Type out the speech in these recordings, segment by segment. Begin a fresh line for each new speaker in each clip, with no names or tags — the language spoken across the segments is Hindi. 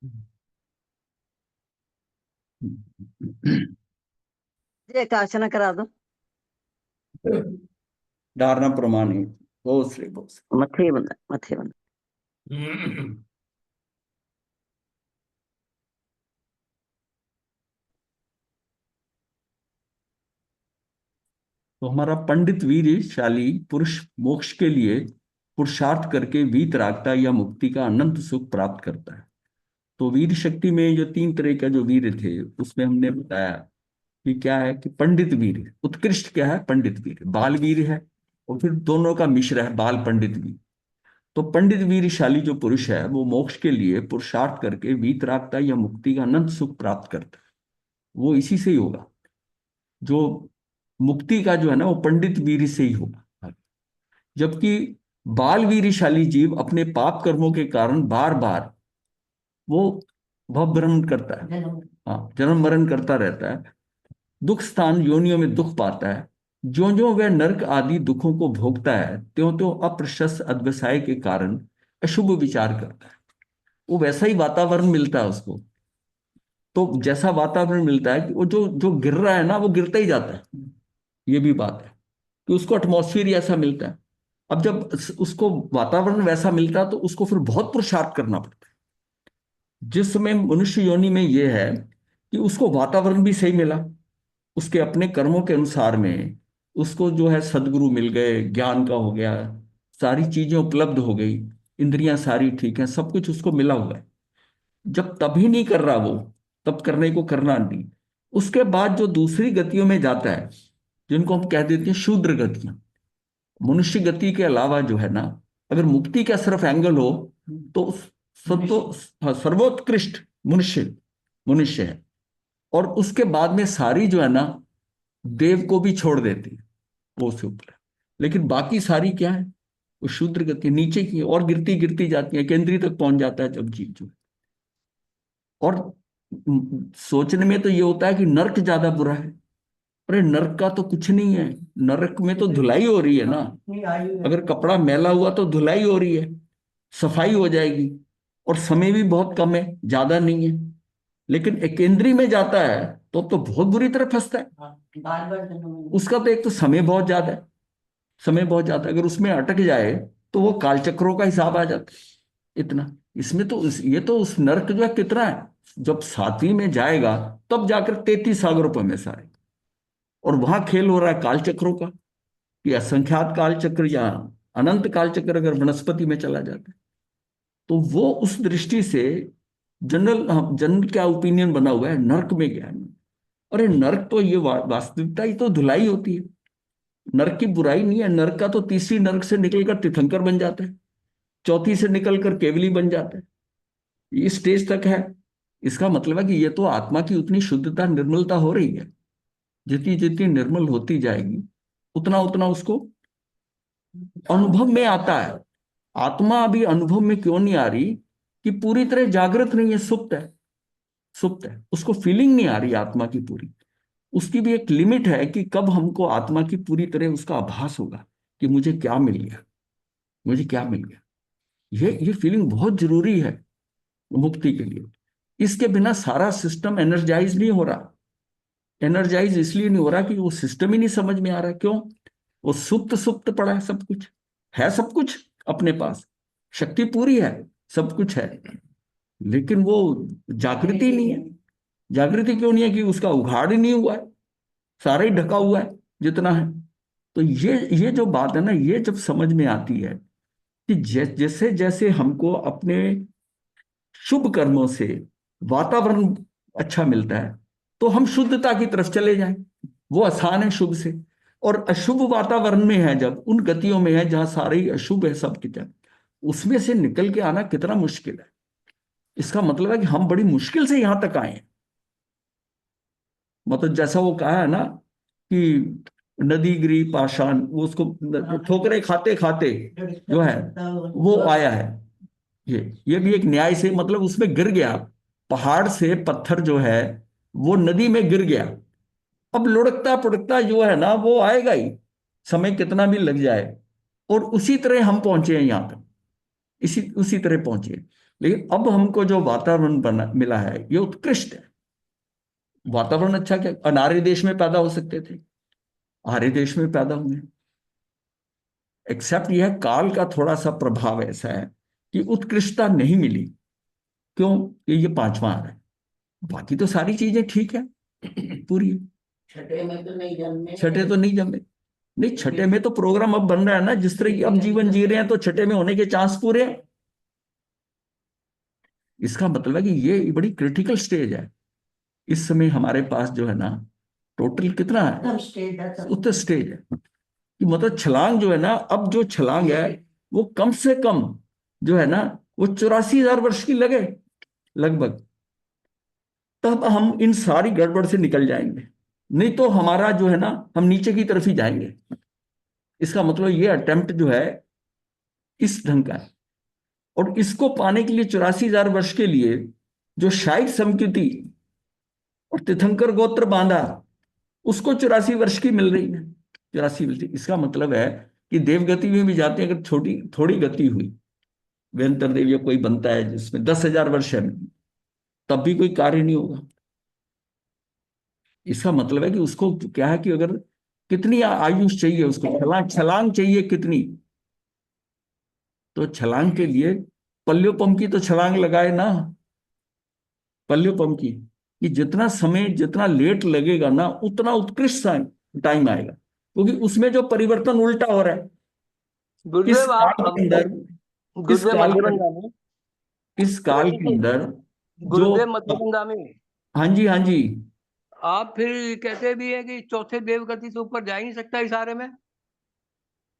जी एक अर्चना करा दो।
धारणा प्रमाणी बहुत श्री बहुत श्री।
मथे बंदा मथे बंदा।
तो हमारा पंडित वीरशाली पुरुष मोक्ष के लिए पुरुषार्थ करके वीतरागता या मुक्ति का अनंत सुख प्राप्त करता है। तो वीर शक्ति में जो तीन तरह का जो वीर थे उसमें हमने बताया कि क्या है कि पंडित वीर उत्कृष्ट क्या है, पंडित वीर बाल वीर है, और फिर दोनों का मिश्र है बाल पंडित वीर। तो पंडित वीरशाली जो पुरुष है वो मोक्ष के लिए पुरुषार्थ करके वीतरागता या मुक्ति का अनंत सुख प्राप्त करता है। वो इसी से ही होगा, जो मुक्ति का जो है ना वो पंडित वीर से ही होगा। जबकि बाल वीरशाली जीव अपने पाप कर्मों के कारण बार बार वो भव भ्रमण करता है, हाँ जन्म मरण करता रहता है, दुख स्थान योनियों में दुख पाता है। ज्यो ज्यो वह नरक आदि दुखों को भोगता है त्यों त्यों अप्रशस्त अध्यवसाय के कारण अशुभ विचार करता है। वो वैसा ही वातावरण मिलता है उसको। तो जैसा वातावरण मिलता है कि वो जो जो गिर रहा है ना वो गिरता ही जाता है। ये भी बात है कि उसको एटमॉस्फेयर ऐसा मिलता है। अब जब उसको वातावरण वैसा मिलता है तो उसको फिर बहुत पुरुषार्थ करना पड़ता है। जिस समय मनुष्य योनि में ये है कि उसको वातावरण भी सही मिला, उसके अपने कर्मों के अनुसार में उसको जो है सदगुरु मिल गए, ज्ञान का हो गया, सारी चीजें उपलब्ध हो गई, इंद्रियां सारी ठीक हैं, सब कुछ उसको मिला हुआ है। जब तभी नहीं कर रहा वो, तब करने को करना नहीं। उसके बाद जो दूसरी गतियों में जाता है जिनको हम कह देते हैं शूद्र गतियां, मनुष्य गति के अलावा जो है ना, अगर मुक्ति का सिर्फ एंगल हो तो तो हाँ, सर्वोत्कृष्ट मनुष्य मनुष्य है। और उसके बाद में सारी जो है ना देव को भी छोड़ देती है, वो उससे ऊपर है। लेकिन बाकी सारी क्या है, वो शूद्र गति नीचे की है, और गिरती गिरती जाती है, केंद्रीय तक पहुंच जाता है जब जीव जो है। और सोचने में तो ये होता है कि नर्क ज्यादा बुरा है। अरे नर्क का तो कुछ नहीं है, नरक में तो धुलाई हो रही है ना। अगर कपड़ा मैला हुआ तो धुलाई हो रही है, सफाई हो जाएगी, और समय भी बहुत कम है, ज्यादा नहीं है। लेकिन एक केंद्रीय में जाता है तो बहुत बुरी तरह फंसता है। उसका तो एक तो समय बहुत ज्यादा है, समय बहुत ज्यादा है। अगर उसमें अटक जाए तो वो कालचक्रों का हिसाब आ जाता है इतना। इसमें तो ये तो उस नर्क जो है कितना है, जब सातवीं में जाएगा तब जाकर 33 सागरों पर में सारे, और वहां खेल हो रहा है कालचक्रों का, कि असंख्यात कालचक्र या अनंत कालचक्र अगर वनस्पति में चला जाता है। तो वो उस दृष्टि से जनरल जनरल क्या ओपिनियन बना हुआ है, नर्क में क्या है। अरे नर्क तो ये वास्तविकता ही तो धुलाई होती है। नर्क की बुराई नहीं है, नर्क का तो तीसरी नर्क से निकलकर तीर्थंकर बन जाता है, चौथी से निकलकर केवली बन जाता है, ये स्टेज तक है। इसका मतलब है कि ये तो आत्मा की उतनी शुद्धता निर्मलता हो रही है, जितनी जितनी निर्मल होती जाएगी उतना उतना उसको अनुभव में आता है। आत्मा अभी अनुभव में क्यों नहीं आ रही, कि पूरी तरह जागृत नहीं है, सुप्त है। सुप्त है, उसको फीलिंग नहीं आ रही आत्मा की पूरी। उसकी भी एक लिमिट है कि कब हमको आत्मा की पूरी तरह उसका आभास होगा कि मुझे क्या मिल गया, मुझे क्या मिल गया। ये फीलिंग बहुत जरूरी है मुक्ति के लिए। इसके बिना सारा सिस्टम एनर्जाइज नहीं हो रहा। एनर्जाइज इसलिए नहीं हो रहा कि वो सिस्टम ही नहीं समझ में आ रहा। क्यों? वो सुप्त सुप्त पड़ा है, सब कुछ है, सब कुछ अपने पास, शक्ति पूरी है, सब कुछ है, लेकिन वो जागृति नहीं है। जागृति क्यों नहीं है? कि उसका उघाड़ ही नहीं हुआ है, सारा ही ढका हुआ है जितना है। तो ये जो बात है ना, ये जब समझ में आती है कि जैसे जैसे हमको अपने शुभ कर्मों से वातावरण अच्छा मिलता है तो हम शुद्धता की तरफ चले जाएं। वो आसान है शुभ से। और अशुभ वातावरण में है, जब उन गतियों में है जहां सारे ही अशुभ है सब की तरफ, उसमें से निकल के आना कितना मुश्किल है। इसका मतलब है कि हम बड़ी मुश्किल से यहां तक आए हैं। मतलब जैसा वो कहा है ना कि नदी गिरी पाषाण, वो उसको ठोकरे खाते खाते जो है वो आया है। ये भी एक न्याय से, मतलब उसमें गिर गया, पहाड़ से पत्थर जो है वो नदी में गिर गया। अब लुढ़कता पुढ़कता जो है ना वो आएगा ही, समय कितना भी लग जाए। और उसी तरह हम पहुंचे हैं यहाँ तक, इसी उसी तरह पहुंचे। लेकिन अब हमको जो वातावरण बना मिला है ये उत्कृष्ट है। वातावरण अच्छा, क्या अनार्य देश में पैदा हो सकते थे, आर्य देश में पैदा हुए। एक्सेप्ट यह काल का थोड़ा सा प्रभाव ऐसा है कि उत्कृष्टता नहीं मिली। क्यों? कि ये पांचवा आ रहा है, बाकी तो सारी चीजें ठीक है पूरी।
छठे में तो नहीं जन्मे।
छठे तो नहीं जमे। नहीं, छठे में तो प्रोग्राम अब बन रहा है ना, जिस तरह की अब जीवन जी रहे हैं तो छठे में होने के चांस पूरे हैं। इसका मतलब है कि ये बड़ी क्रिटिकल स्टेज है। इस समय हमारे पास जो है ना, टोटल कितना है, उत्तर स्टेज है कि मतलब छलांग जो है ना, अब जो छलांग है वो कम से कम जो है ना, वो 84,000 वर्ष की लगे लगभग। तब हम इन सारी गड़बड़ से निकल जाएंगे, नहीं तो हमारा जो है ना, हम नीचे की तरफ ही जाएंगे। इसका मतलब ये अटेम्प्ट जो है इस ढंग का है। और इसको पाने के लिए 84,000 वर्ष के लिए जो शाइट संस्कृति और तीर्थंकर गोत्र बांधा, उसको 84 वर्ष की मिल रही है। 84 मिलती, इसका मतलब है कि देवगति में भी जाते हैं, अगर छोटी थोड़ी गति हुई, वेंतर देव या कोई बनता है जिसमें 10,000 वर्ष है, तब भी कोई कार्य नहीं होगा। इसका मतलब है कि उसको क्या है कि अगर कितनी आयुष चाहिए उसको, छलांग छलांग चाहिए कितनी, तो छलांग के लिए पल्योपम की तो छलांग लगाए ना, पल्योपम की, कि जितना समय जितना लेट लगेगा ना उतना उत्कृष्ट टाइम आएगा, क्योंकि उसमें जो परिवर्तन उल्टा हो रहा है। इस
गुरुदेव
काल
आप
के अंदर, इस
गुरुदेव
काल के
मधुरंगामी
इस काल के अंदर जो,
गुरुदेव मधुरंगामी
हाँ जी हाँ जी,
आप फिर कहते भी है कि चौथे देव गति से ऊपर जा ही नहीं सकता इशारे में।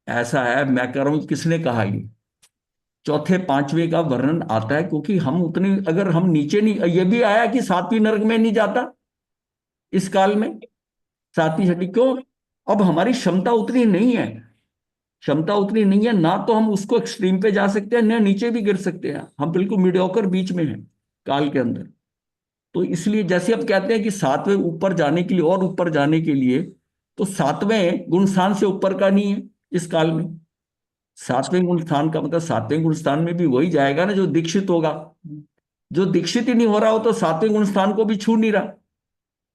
ऐसा है, मैं कह रहा हूं किसने कहा ये चौथे पांचवे का वर्णन आता है, क्योंकि हम उतने, अगर हम नीचे नहीं, ये भी आया कि सातवीं नरक में नहीं जाता इस काल में, सातवीं छठी क्यों? अब हमारी क्षमता उतनी नहीं है, क्षमता उतनी नहीं है ना, तो हम उसको एक्सट्रीम पे जा सकते हैं ना नीचे भी गिर सकते हैं, हम बिल्कुल मीडियोकर बीच में हैं काल के अंदर। तो इसलिए जैसे अब कहते हैं कि सातवें ऊपर जाने के लिए, और ऊपर जाने के लिए, तो सातवें गुण स्थान से ऊपर का नहीं है इस काल में। सातवें गुण स्थान का मतलब सातवें गुण स्थान में भी वही जाएगा ना जो दीक्षित होगा। जो दीक्षित ही नहीं हो रहा हो तो सातवें गुण स्थान को भी छू नहीं रहा।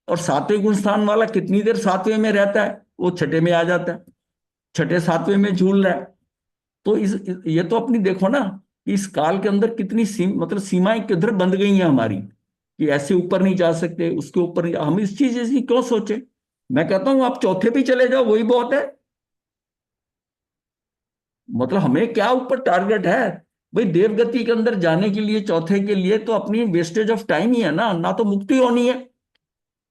और सातवें गुण स्थान वाला कितनी देर सातवें में रहता है, वो छठे में आ जाता है, छठे सातवें में झूल रहा है। तो ये तो अपनी देखो ना कि इस काल के अंदर कितनी मतलब सीमाएं किधर बंद गई हैं हमारी, कि ऐसे ऊपर नहीं जा सकते, उसके ऊपर नहीं, हम इस चीज की क्यों सोचे? मैं कहता हूं आप चौथे पे चले जाओ, वही बहुत है। मतलब हमें क्या ऊपर टारगेट है भाई? देवगति के अंदर जाने के लिए चौथे के लिए तो अपनी वेस्टेज ऑफ टाइम ही है ना, ना तो मुक्ति होनी है।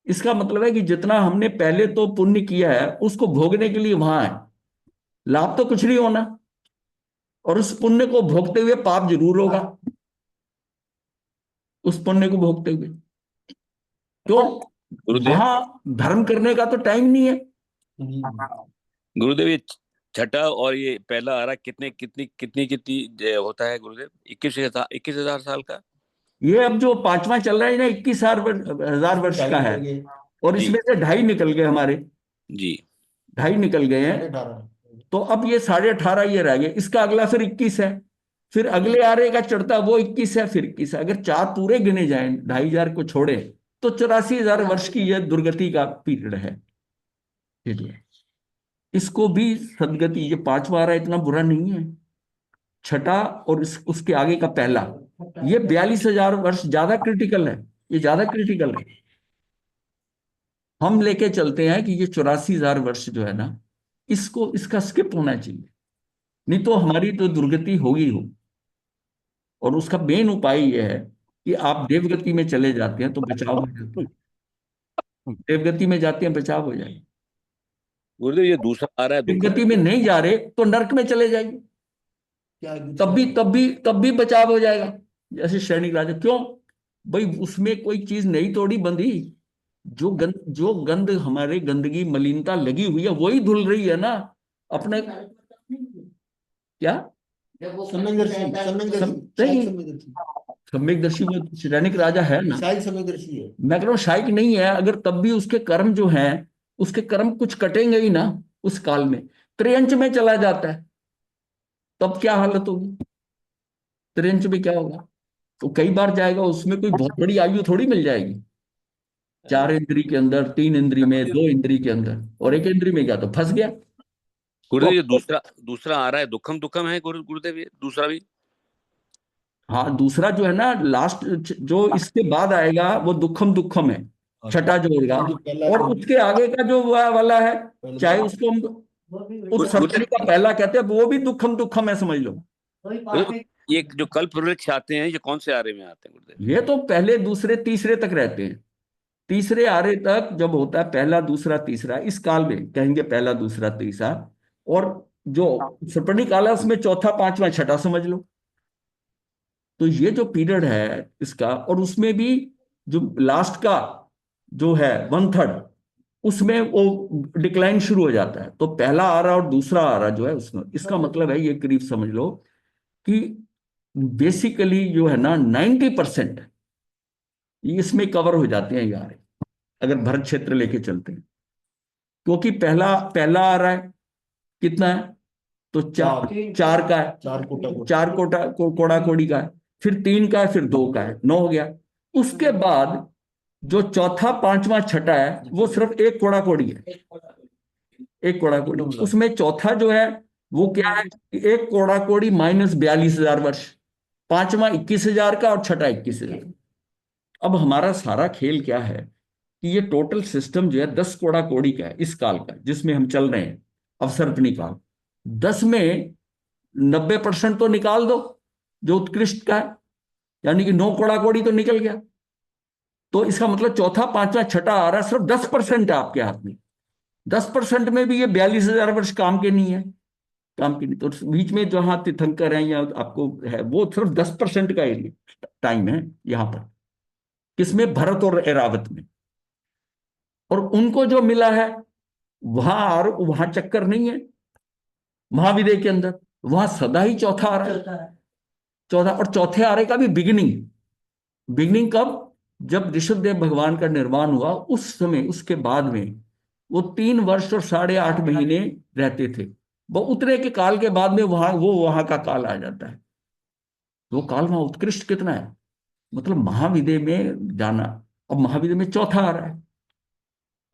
इसका मतलब है कि जितना हमने पहले तो पुण्य किया है उसको भोगने के लिए वहां है, लाभ तो कुछ नहीं होना, और उस पुण्य को भोगते हुए पाप जरूर होगा, उस पुण्य को भोगते हुए। क्यों?
गुरुदेव
वहां धर्म करने का तो टाइम नहीं है।
गुरुदेव ये छठा और ये पहला आ रहा कितने कितनी कितनी कितनी होता है गुरुदेव? 21,000 साल का।
ये अब जो पांचवा चल रहा है ना, 21,000 वर्ष का है, और
जी
इसमें से 2.5 निकल गए हमारे,
जी
2.5 निकल गए हैं। तो अब ये 18.5 ये रह गए, इसका अगला फिर 21 है, फिर अगले आरे का चढ़ता वो 21 है, फिर 21 है। अगर चार पूरे गिने जाए 2,500 को छोड़े, तो 84,000 वर्ष की यह दुर्गति का पीरियड है। इसलिए इसको भी सदगति, ये पांचवा आरा इतना बुरा नहीं है, छठा और उसके आगे का पहला, ये 42,000 वर्ष ज्यादा क्रिटिकल है, ये ज्यादा क्रिटिकल है। हम लेके चलते हैं कि ये 84,000 वर्ष जो है ना, इसको इसका स्किप होना चाहिए, नहीं तो हमारी तो दुर्गति होगी हो। और उसका मेन उपाय यह है कि आप देवगति में चले जाते हैं तो बचाव हो जाता है, देवगति में जाते हैं बचाव हो जाएगा।
गुरुदेव ये दूसरा आ रहा है दुख।
देवगति में नहीं जा रहे तो नरक में चले जाइए, तब भी बचाव हो जाएगा। जैसे सैनिक राजा, क्यों भाई? उसमें कोई चीज नहीं तोड़ी बंधी, जो गंध हमारे गंदगी मलिनता लगी हुई है वही धुल रही है ना अपने। क्या सम्यकदर्शी वो सैनिक राजा है ना,
सम्यकदर्शी है।
मैं कह रहा हूँ शायक नहीं है, अगर तब भी उसके कर्म जो हैं, उसके कर्म कुछ कटेंगे ही ना उस काल में। त्रियंच में चला जाता है, तब क्या हालत होगी? त्रियंच में क्या होगा? तो कई बार जाएगा, उसमें कोई बहुत बड़ी आयु थोड़ी मिल जाएगी। 4 इंद्री के अंदर, 3 इंद्री में, 2 इंद्री के अंदर, और 1 इंद्री में गया तो फंस गया।
गुरुदेव ये
तो
दूसरा दूसरा आ रहा है, दुखम दुखम है गुरुदेव, ये दूसरा भी।
हाँ, दूसरा जो है ना, लास्ट जो इसके बाद आएगा वो दुखम दुखम है, छठा जो होगा। और उसके आगे का जो वाला है, चाहे उसको हम उस
गुरुदेव
सरपणी का पहला कहते हैं, वो भी दुखम दुखम है, समझ लो।
गुरुदेव, ये जो कल्प वृक्ष आते हैं, ये कौन से आरे में आते हैं गुरुदेव?
ये तो पहले दूसरे तीसरे तक रहते हैं। तीसरे आरे तक जब होता है, पहला दूसरा तीसरा, इस काल में कहेंगे पहला दूसरा तीसरा। और जो सरपणी काल है उसमें चौथा पांचवा छठा समझ लो। तो ये जो पीरियड है इसका, और उसमें भी जो लास्ट का जो है 1/3, उसमें वो डिक्लाइन शुरू हो जाता है। तो पहला आरा और दूसरा आरा जो है उसमें, इसका मतलब है ये करीब समझ लो कि बेसिकली जो है ना 90% इसमें कवर हो जाते हैं यार, अगर भरत क्षेत्र लेके चलते हैं। क्योंकि पहला पहला आ रहा है, कितना है, तो चार, 4 का है, 4 कोड़ा कोड़ी का है, फिर 3 का है, फिर 2 का है, 9 हो गया। उसके बाद जो चौथा पांचवा छठा है वो सिर्फ एक कोड़ा कोड़ी है, एक कोड़ा कोड़ी। उसमें चौथा जो है वो क्या है, एक कोड़ा कोड़ी माइनस 42,000 वर्ष, पांचवा 21,000 का और छठा 21,000। अब हमारा सारा खेल क्या है कि ये टोटल सिस्टम जो है 10 कोड़ा कोड़ी का है इस काल का, जिसमें हम चल रहे हैं अवसर्पणी काल। 10 में 90% तो निकाल दो जो उत्कृष्ट का है, यानी कि 9 कोड़ा कोड़ी तो निकल गया। तो इसका मतलब चौथा पांचवा छठा आ रहा है, सिर्फ 10% है आपके हाथ में। 10% में भी ये 42,000 वर्ष काम के नहीं है, काम की नहीं। तो बीच में जहां तीर्थंकर है या आपको है, वो सिर्फ 10% का एरिया टाइम है यहाँ पर, किसमें, भरत और एरावत में। और उनको जो मिला है वहां, और वहां चक्कर नहीं है महाविद्य के अंदर, वहां सदा ही चौथा आ रहा है, चौथा। और चौथे आरे का भी बिगिनिंग, बिगिनिंग कब, जब ऋषभदेव भगवान का निर्माण हुआ उस समय, उसके बाद में वो 3 वर्ष और 8.5 महीने रहते थे। वो उतरे के काल के बाद में वहां का काल आ जाता है। वो काल वहां उत्कृष्ट कितना है, मतलब महाविद्य में जाना। अब महाविद्य में चौथा आ रहा है,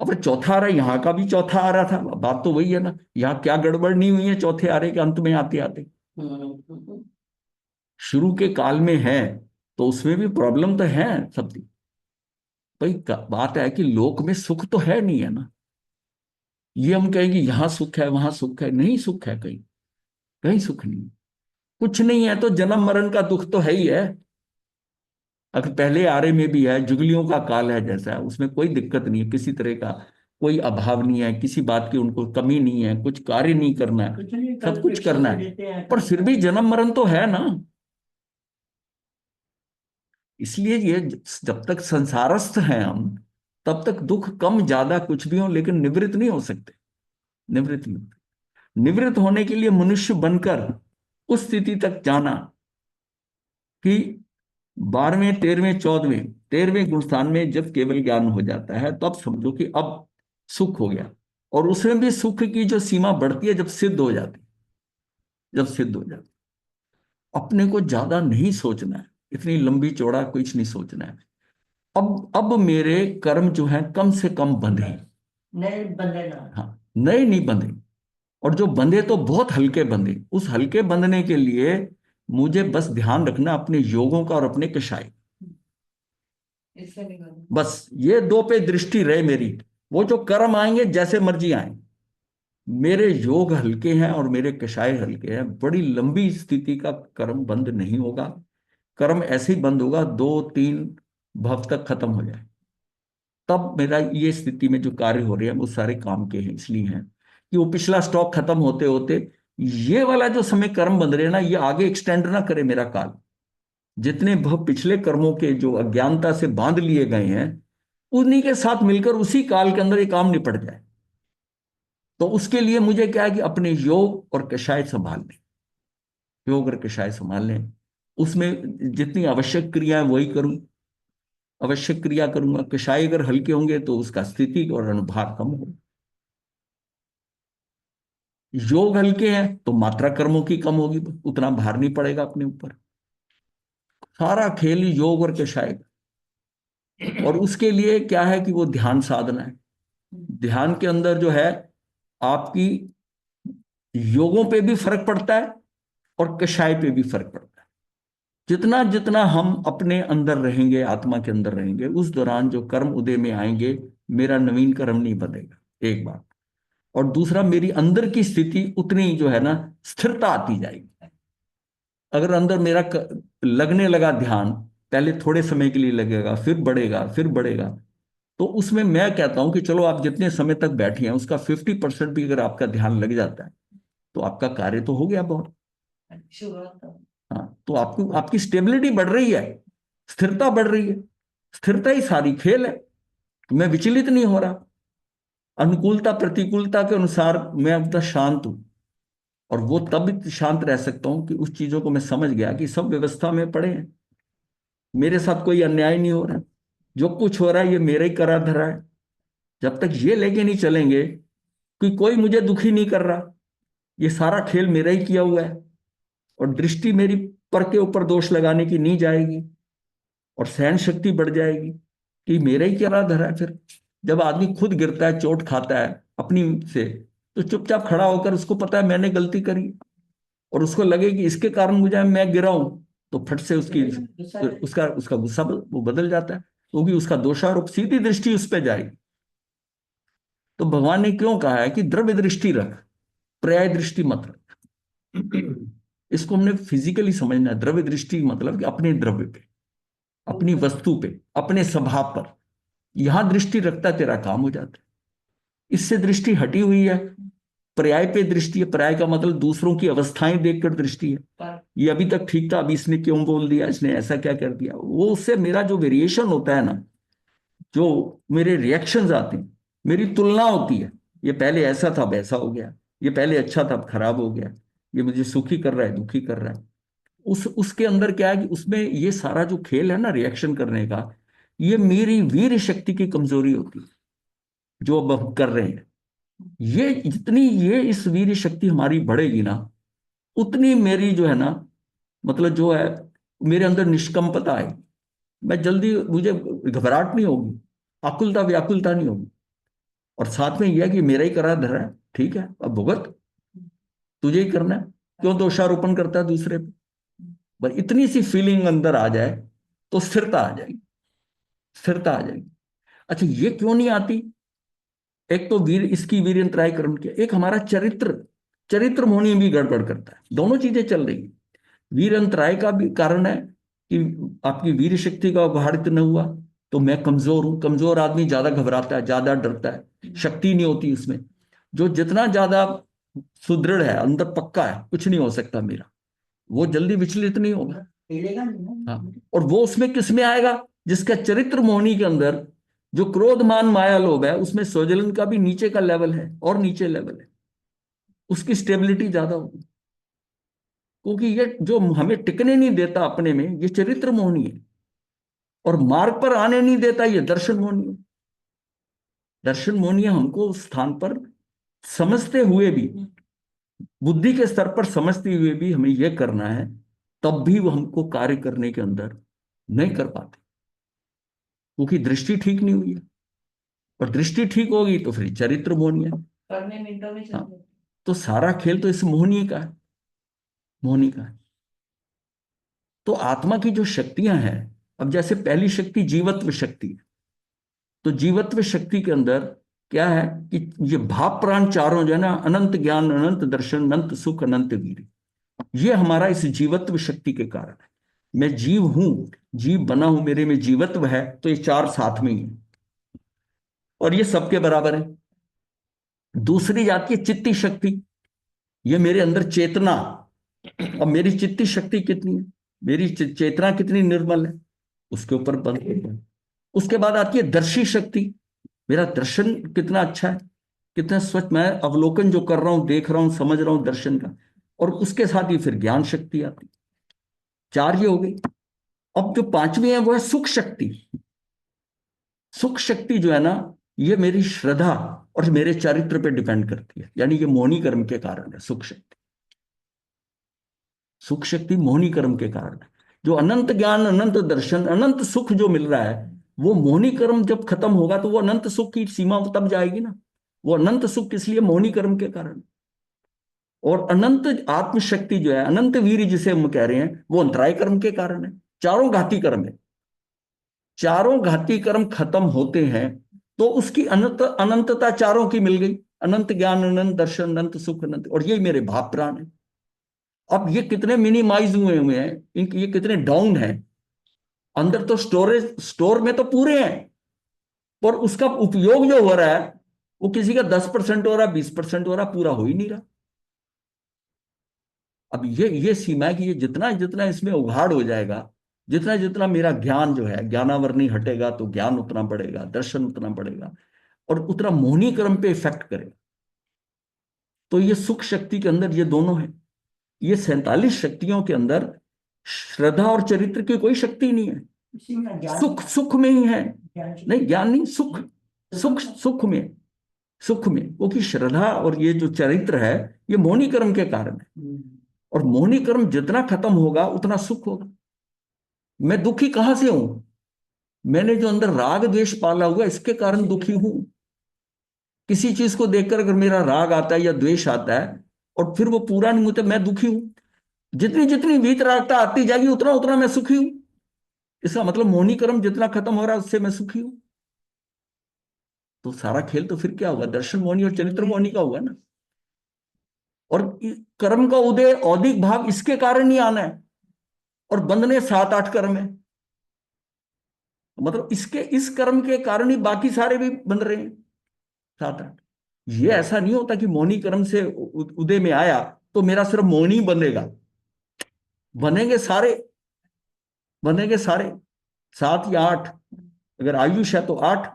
अब चौथा आ रहा है, यहाँ का भी चौथा आ रहा था। बात तो वही है ना, यहाँ क्या गड़बड़ नहीं हुई है चौथे आ रहे के अंत में आते आते, शुरू के काल में है तो उसमें भी प्रॉब्लम तो है सबकी। भाई बात है कि लोक में सुख तो है नहीं, है ना। ये हम कहेंगे यहां सुख है वहां सुख है, नहीं सुख है कहीं, कहीं सुख नहीं। कुछ नहीं है तो जन्म मरण का दुख तो है ही है। अगर पहले आरे में भी है, जुगलियों का काल है जैसा, उसमें कोई दिक्कत नहीं है, किसी तरह का कोई अभाव नहीं है, किसी बात की उनको कमी नहीं है, कुछ कार्य नहीं करना है, सब कुछ करना है, पर फिर भी जन्म मरण तो है ना। इसलिए ये जब तक संसारस्थ हैं हम, तब तक दुख कम ज्यादा कुछ भी हो, लेकिन निवृत्त नहीं हो सकते, निवृत्त नहीं। निवृत्त होने के लिए मनुष्य बनकर उस स्थिति तक जाना कि 12वें 13वें 14वें 13वें गुणस्थान में जब केवल ज्ञान हो जाता है, तो अब समझो कि अब सुख हो गया। और उसमें भी सुख की जो सीमा बढ़ती है जब सिद्ध हो जाती, जब सिद्ध हो जाती। अपने को ज्यादा नहीं सोचना है, इतनी लंबी चौड़ा कुछ नहीं सोचना है। अब मेरे कर्म जो है कम से कम बंधे, नए बंधे ना, हाँ, नए नहीं बंधे। और जो बंधे तो बहुत हल्के बंधे। उस हल्के बंधने के लिए मुझे बस ध्यान रखना अपने योगों का और अपने कषाय, बस ये 2 पे दृष्टि रहे मेरी। वो जो कर्म आएंगे जैसे मर्जी आए, मेरे योग हल्के हैं और मेरे कषाय हल्के हैं। बड़ी लंबी स्थिति का कर्म बंद नहीं होगा। कर्म ऐसे ही बंद होगा 2-3 भव तक खत्म हो जाए, तब मेरा ये स्थिति में जो कार्य हो रहे हैं वो सारे काम के हैं। इसलिए हैं कि वो पिछला स्टॉक खत्म होते होते ये वाला जो समय कर्म बंध रहे ना, ये आगे एक्सटेंड ना करे मेरा काल। जितने भव पिछले कर्मों के जो अज्ञानता से बांध लिए गए हैं, उन्हीं के साथ मिलकर उसी काल के अंदर ये काम निपट जाए। तो उसके लिए मुझे क्या है कि अपने योग और कषाय संभाल लें, योग और कषाय संभाल लें। उसमें जितनी आवश्यक क्रियाएं वही करूं, आवश्यक क्रिया करूंगा। कषाय अगर हल्के होंगे तो उसका स्थिति और अनुभार कम होगा। योग हल्के हैं तो मात्रा कर्मों की कम होगी, उतना भार नहीं पड़ेगा अपने ऊपर। सारा खेल योग और कषाय का। और उसके लिए क्या है कि वो ध्यान साधना है। ध्यान के अंदर जो है आपकी योगों पे भी फर्क पड़ता है और कषाय पे भी फर्क पड़ता है। जितना जितना हम अपने अंदर रहेंगे, आत्मा के अंदर रहेंगे, उस दौरान जो कर्म उदय में आएंगे, मेरा नवीन कर्म नहीं बनेगा, एक बात। और दूसरा, मेरी अंदर की स्थिति उतनी जो है ना, स्थिरता आती जाएगी। अगर अंदर मेरा लगने लगा ध्यान, पहले थोड़े समय के लिए लगेगा, फिर बढ़ेगा, फिर बढ़ेगा, तो उसमें मैं कहता हूं कि चलो आप जितने समय तक बैठे हैं उसका 50% भी अगर आपका ध्यान लग जाता है तो आपका कार्य तो हो गया बहुत। हाँ, तो आपको आपकी स्टेबिलिटी बढ़ रही है, स्थिरता बढ़ रही है। स्थिरता ही सारी खेल है। मैं विचलित नहीं हो रहा, अनुकूलता प्रतिकूलता के अनुसार मैं अब तक शांत हूं। और वो तब शांत रह सकता हूं कि उस चीजों को मैं समझ गया कि सब व्यवस्था में पड़े हैं, मेरे साथ कोई अन्याय नहीं हो रहा, जो कुछ हो रहा है ये मेरा ही करा धरा है। जब तक ये लेके नहीं चलेंगे कि कोई मुझे दुखी नहीं कर रहा, ये सारा खेल मेरा ही किया हुआ है, और दृष्टि मेरी पर के ऊपर दोष लगाने की नहीं जाएगी, और सहन शक्ति बढ़ जाएगी कि मेरा ही क्या धरा है। फिर जब आदमी खुद गिरता है, चोट खाता है अपनी से, तो चुपचाप खड़ा होकर, उसको पता है मैंने गलती करी, और उसको लगे कि इसके कारण मुझे मैं गिरा हूं, तो फट से उसकी उसका उसका गुस्सा वो बदल जाता है, क्योंकि उसका दोषारोप, सीधी दृष्टि उस पर जाएगी। तो भगवान ने क्यों कहा है कि द्रव्य दृष्टि रख, पर्याय दृष्टि मत रख। इसको हमने फिजिकली समझना है। द्रव्य दृष्टि मतलब कि अपने द्रव्य पे, अपनी वस्तु पे, अपने स्वभाव पर यहां दृष्टि रखता तेरा काम हो जाता है। इससे दृष्टि हटी हुई है, पर्याय पे दृष्टि है। पर्याय का मतलब दूसरों की अवस्थाएं देखकर दृष्टि है। ये अभी तक ठीक था, अभी इसने क्यों बोल दिया, इसने ऐसा क्या कर दिया, वो उससे मेरा जो वेरिएशन होता है ना, जो मेरे रिएक्शंस आते हैं, मेरी तुलना होती है, ये पहले ऐसा था अब ऐसा हो गया, ये पहले अच्छा था अब खराब हो गया, ये मुझे सुखी कर रहा है दुखी कर रहा है। उसके अंदर क्या है कि उसमें ये सारा जो खेल है ना रिएक्शन करने का, ये मेरी वीर शक्ति की कमजोरी होती है जो अब हम कर रहे हैं। ये जितनी ये इस वीर शक्ति हमारी बढ़ेगी ना, उतनी मेरी जो है ना, मतलब जो है, मेरे अंदर निष्कंपता आएगी। मैं जल्दी, मुझे घबराहट नहीं होगी, आकुलता व्याकुलता नहीं होगी। और साथ में यह है कि मेरा ही करा धरा है, ठीक है अब भुगत, तुझे ही करना है, क्यों दोषारोपण करता है दूसरे पे। बस इतनी सी फीलिंग अंदर आ जाए तो स्थिरता आ जाएगी, स्थिरता आ जाएगी। अच्छा, ये क्यों नहीं आती? एक तो वीर, इसकी वीर्यंतराय कर्म किया, एक हमारा चरित्र, चरित्र मोहनी भी गड़बड़ करता है। दोनों चीजें चल रही है। वीर अंतराय का भी कारण है कि आपकी वीर शक्ति का उघाड़ित न हुआ, तो मैं कमजोर हूं। कमजोर आदमी ज्यादा घबराता है, ज्यादा डरता है, शक्ति नहीं होती उसमें। जो जितना ज्यादा सुदृढ़ है, अंदर पक्का है, कुछ नहीं हो सकता मेरा, वो जल्दी विचलित नहीं होगा। हाँ, और वो उसमें किस में आएगा? जिसका चरित्र मोहनी के अंदर जो क्रोध मान माया लोभ है, उसमें स्वजलन का भी नीचे का लेवल है और नीचे लेवल है, उसकी स्टेबिलिटी ज्यादा होगी। क्योंकि ये जो हमें टिकने नहीं देता अपने में, ये चरित्र मोहनी है। और मार्ग पर आने नहीं देता, ये दर्शन मोहनी है। दर्शन मोहनी हमको उस स्थान पर समझते हुए भी, बुद्धि के स्तर पर समझते हुए भी हमें यह करना है, तब भी वो हमको कार्य करने के अंदर नहीं कर पाते, क्योंकि दृष्टि ठीक नहीं हुई है। और दृष्टि ठीक होगी तो फिर चरित्र मोहनी है। हाँ, तो सारा खेल तो इस मोहनी का है, मोहनी का है। तो आत्मा की जो शक्तियां हैं, अब जैसे पहली शक्ति जीवत्व शक्ति है, तो जीवत्व शक्ति के अंदर क्या है कि ये भाव प्राण चारों जो है ना, अनंत ज्ञान, अनंत दर्शन, अनंत सुख, अनंत वीर, ये हमारा इस जीवत्व शक्ति के कारण है। मैं जीव हूं, जीव बना हूं, मेरे में जीवत्व है, तो ये चार साथ में ही है और ये सबके बराबर है। दूसरी जाती है चित्ती शक्ति, ये मेरे अंदर चेतना। अब मेरी चित्ती शक्ति कितनी है, मेरी चेतना कितनी निर्मल है, उसके ऊपर बंद होता है। उसके बाद आती है दर्शी शक्ति, मेरा दर्शन कितना अच्छा है, कितना स्वच्छ, मैं अवलोकन जो कर रहा हूं, देख रहा हूं, समझ रहा हूं दर्शन का। और उसके साथ ही फिर ज्ञान शक्ति आती। चार ये हो गई। अब जो पांचवी है वो है सुख शक्ति। सुख शक्ति जो है ना, ये मेरी श्रद्धा और मेरे चरित्र पे डिपेंड करती है, यानी ये मोहनी कर्म के कारण है। सुख शक्ति, सुख शक्ति मोहनी कर्म के कारण है। जो अनंत ज्ञान, अनंत दर्शन, अनंत सुख जो मिल रहा है, वो मोहनी कर्म जब खत्म होगा तो वो अनंत सुख की सीमा तब जाएगी ना। वो अनंत सुख किस लिए? मोहनी कर्म के कारण। और अनंत आत्मशक्ति जो है, अनंत वीर जिसे हम कह रहे हैं, वो अंतराय कर्म के कारण है। चारों घाती कर्म है, चारों घाती कर्म खत्म होते हैं तो उसकी अनंत अनंतता चारों की मिल गई। अनंत ज्ञान, अनंत दर्शन, अनंत सुख, अनंत, और यही मेरे भाव प्राण है। अब ये कितने मिनिमाइज हुए हैं, इनके ये कितने डाउन है। अंदर तो स्टोरेज, स्टोर में तो पूरे हैं, पर उसका उपयोग जो हो रहा है वो किसी का 10% हो रहा, 20% हो रहा, पूरा हो ही नहीं रहा। अब ये सीमा है कि ये जितना जितना इसमें उघाड़ हो जाएगा, जितना जितना मेरा ज्ञान जो है, ज्ञानावरणी हटेगा तो ज्ञान उतना बढ़ेगा, दर्शन उतना बढ़ेगा, और उतना मोहनी कर्म पे इफेक्ट करेगा। तो ये सुख शक्ति के अंदर ये दोनों है। ये 47 शक्तियों के अंदर श्रद्धा और चरित्र की कोई शक्ति नहीं है। सुख सुख में ही है, नहीं ज्ञान नहीं, सुख सुख सुख में, सुख में, क्योंकि श्रद्धा और ये जो चरित्र है ये मोहनी कर्म के कारण है। और मोहनी कर्म जितना खत्म होगा उतना सुख होगा। मैं दुखी कहां से हूं? मैंने जो अंदर राग द्वेष पाला हुआ इसके कारण दुखी हूं। किसी चीज को देखकर अगर मेरा राग आता है या द्वेष आता है और फिर वो पूरा नहीं होता, मैं दुखी हूं। जितनी जितनी वीतरागता आती जाएगी उतना उतना मैं सुखी हूं। इसका मतलब मोहनी कर्म जितना खत्म हो रहा है उससे मैं सुखी हूं। तो सारा खेल तो फिर क्या होगा? दर्शन मोहनी और चरित्र मोहनी का होगा ना। और कर्म का उदय, औदिक भाव इसके कारण ही आना है। और बंधने 7-8 कर्म है, मतलब इसके इस कर्म के कारण ही बाकी सारे भी बंध रहे हैं 7-8। ये ऐसा नहीं होता कि मौनी कर्म से उदय में आया तो मेरा सिर्फ मौनी बनेगा। बनेंगे सारे, बनेंगे सारे 7 या 8। अगर आयुष है तो 8।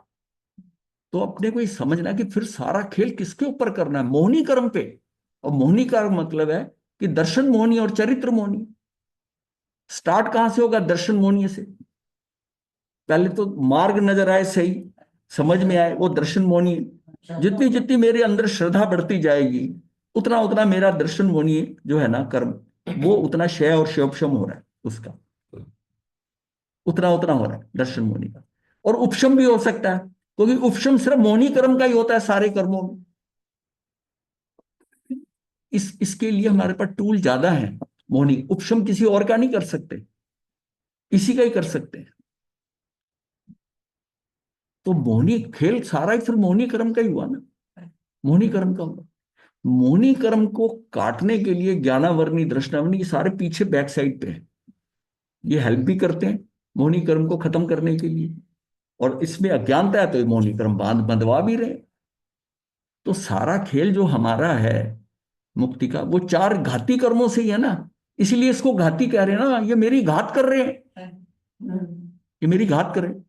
तो अपने को ये समझना कि फिर सारा खेल किसके ऊपर करना है? मोहनी कर्म पे। और मोहनी कर्म मतलब है कि दर्शन मोहनी और चरित्र मोहनी। स्टार्ट कहां से होगा? दर्शन मोहनी से। पहले तो मार्ग नजर आए, सही समझ में आए, वो दर्शन मोहनी। जितनी जितनी मेरे अंदर श्रद्धा बढ़ती जाएगी उतना उतना मेरा दर्शन मोहनी जो है ना कर्म, वो उतना क्षय और क्षयोपशम हो रहा है उसका, उतना उतना हो रहा है दर्शन मोहनी का। और उपशम भी हो सकता है, क्योंकि उपशम सिर्फ मोहनी कर्म का ही होता है सारे कर्मों में। इसके लिए हमारे पास टूल ज्यादा है। मोहनी उपशम किसी और का नहीं कर सकते, इसी का ही कर सकते हैं। तो मोहनी खेल सारा ही फिर मोहनी कर्म का ही हुआ ना, मोहनी कर्म का हुआ। मोहनी कर्म को काटने के लिए ज्ञानावरणी, दृष्टावरणी, ये सारे पीछे बैक साइड पे है। ये हेल्प भी करते हैं मोहनी कर्म को खत्म करने के लिए। और इसमें अज्ञानता है तो ये मोहनी कर्म बंधवा भी रहे। तो सारा खेल जो हमारा है मुक्ति का, वो 4 घाती कर्मों से ही है ना। इसलिए इसको घाती कह रहे हैं ना, ये मेरी घात कर रहे हैं, ये मेरी घात कर रहे हैं।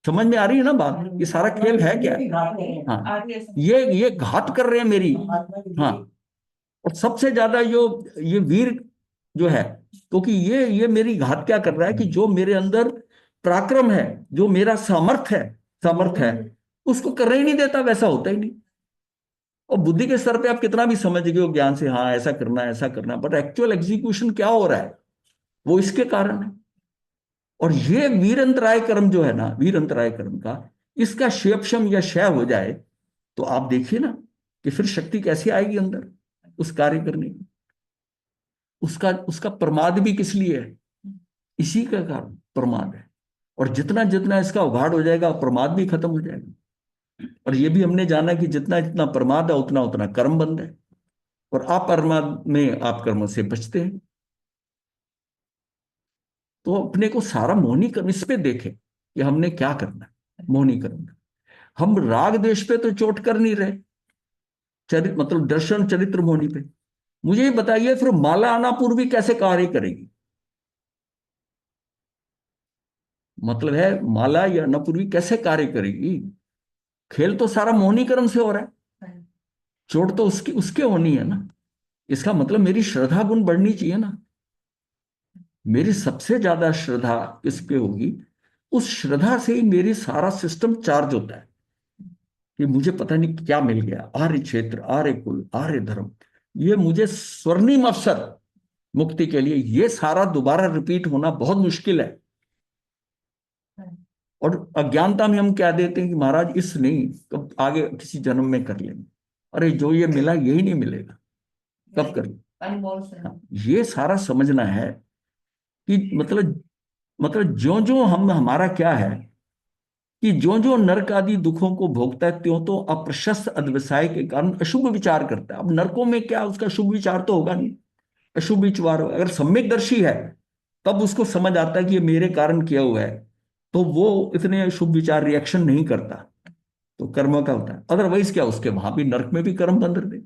समझ में आ रही है ना बात? ये सारा खेल है क्या? हाँ, ये घात कर रहे हैं मेरी। हाँ, और सबसे ज्यादा जो ये वीर जो है, क्योंकि ये मेरी घात क्या कर रहा है कि जो मेरे अंदर पराक्रम है, जो मेरा सामर्थ्य है, उसको करने ही नहीं देता, वैसा होता ही नहीं। और बुद्धि के स्तर पे आप कितना भी समझ गए हो ज्ञान से, हाँ ऐसा करना ऐसा करना, बट एक्चुअल एग्जीक्यूशन क्या हो रहा है वो इसके कारण है। और ये वीर अंतराय कर्म जो है ना, वीर अंतराय कर्म का, इसका क्षेपशम या क्षय हो जाए तो आप देखिए ना कि फिर शक्ति कैसे आएगी अंदर उस कार्य करने की। उसका उसका प्रमाद भी किस लिए है? इसी का कारण प्रमाद है। और जितना जितना इसका उघाड़ हो जाएगा प्रमाद भी खत्म हो जाएगा। और ये भी हमने जाना कि जितना जितना प्रमाद है उतना उतना कर्म बंध है। और आप प्रमाद में आप कर्म से बचते हैं। तो अपने को सारा मोहनी कर्म इस पे देखें कि हमने क्या करना है मोहनी कर्म। हम राग द्वेष पे तो चोट कर नहीं रहे, चरित्र मतलब दर्शन चरित्र मोहनी पे। मुझे ये बताइए फिर माला आना पूर्वी कैसे कार्य करेगी? मतलब है माला या अनापूर्वी कैसे कार्य करेगी? खेल तो सारा मोहनी कर्म से हो रहा है, चोट तो उसकी उसके होनी है ना। इसका मतलब मेरी श्रद्धा गुण बढ़नी चाहिए ना। मेरी सबसे ज्यादा श्रद्धा किस पे होगी? उस श्रद्धा से ही मेरी सारा सिस्टम चार्ज होता है कि मुझे पता नहीं क्या मिल गया, आर्य क्षेत्र, आर्य कुल, आर्य धर्म, ये मुझे स्वर्णिम अवसर, मुक्ति के लिए। ये सारा दोबारा रिपीट होना बहुत मुश्किल है। और अज्ञानता में हम क्या देते हैं कि महाराज इस नहीं, कब आगे किसी जन्म में कर लेंगे। अरे जो ये मिला यही नहीं मिलेगा, कब कर लेंगे। हाँ, ये सारा समझना है कि मतलब ज्यो ज्यो हम, हमारा क्या है कि ज्यो ज्यो नरक आदि दुखों को भोगता है, त्यों तो अप्रशस्त अध्यवसाय के कारण अशुभ विचार करता है। अब नरकों में क्या, उसका शुभ विचार तो होगा नहीं, अशुभ विचार होगा। अगर सम्यकदर्शी है तब उसको समझ आता है कि ये मेरे कारण किया हुआ है, तो वो इतने शुभ विचार रिएक्शन नहीं करता, तो कर्म का होता है। अदरवाइज क्या, उसके वहां भी नरक में भी कर्म बंध रहे,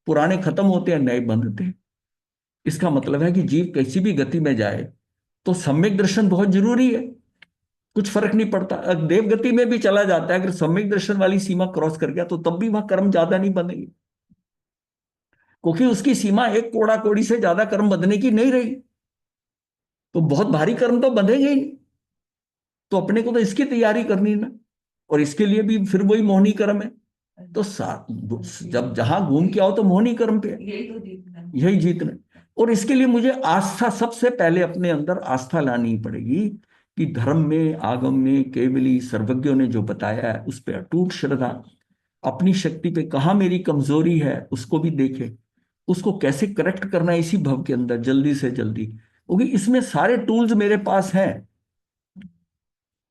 पुराने खत्म होते हैं, नए बंधते हैं। इसका मतलब है कि जीव कैसी भी गति में जाए तो सम्यक दर्शन बहुत जरूरी है। कुछ फर्क नहीं पड़ता, अगर देव गति में भी चला जाता है, अगर सम्यक दर्शन वाली सीमा क्रॉस कर गया तो तब भी वहां कर्म ज्यादा नहीं बनेगी, क्योंकि उसकी सीमा एक कोड़ा कोड़ी से ज्यादा कर्म बंधने की नहीं रही, तो बहुत भारी कर्म तो बंधेंगे ही नहीं। तो अपने को तो इसकी तैयारी करनी ना, और इसके लिए भी फिर वही मोहनी कर्म है। तो जब जहां घूम के आओ तो मोहनी कर्म पे है, यही जीतना है। और इसके लिए मुझे आस्था, सबसे पहले अपने अंदर आस्था लानी पड़ेगी कि धर्म में, आगम में, केवली सर्वज्ञों ने जो बताया है उस पर अटूट श्रद्धा। अपनी शक्ति पे कहाँ मेरी कमजोरी है उसको भी देखे, उसको कैसे करेक्ट करना है इसी भव के अंदर जल्दी से जल्दी, क्योंकि इसमें सारे टूल्स मेरे पास हैं।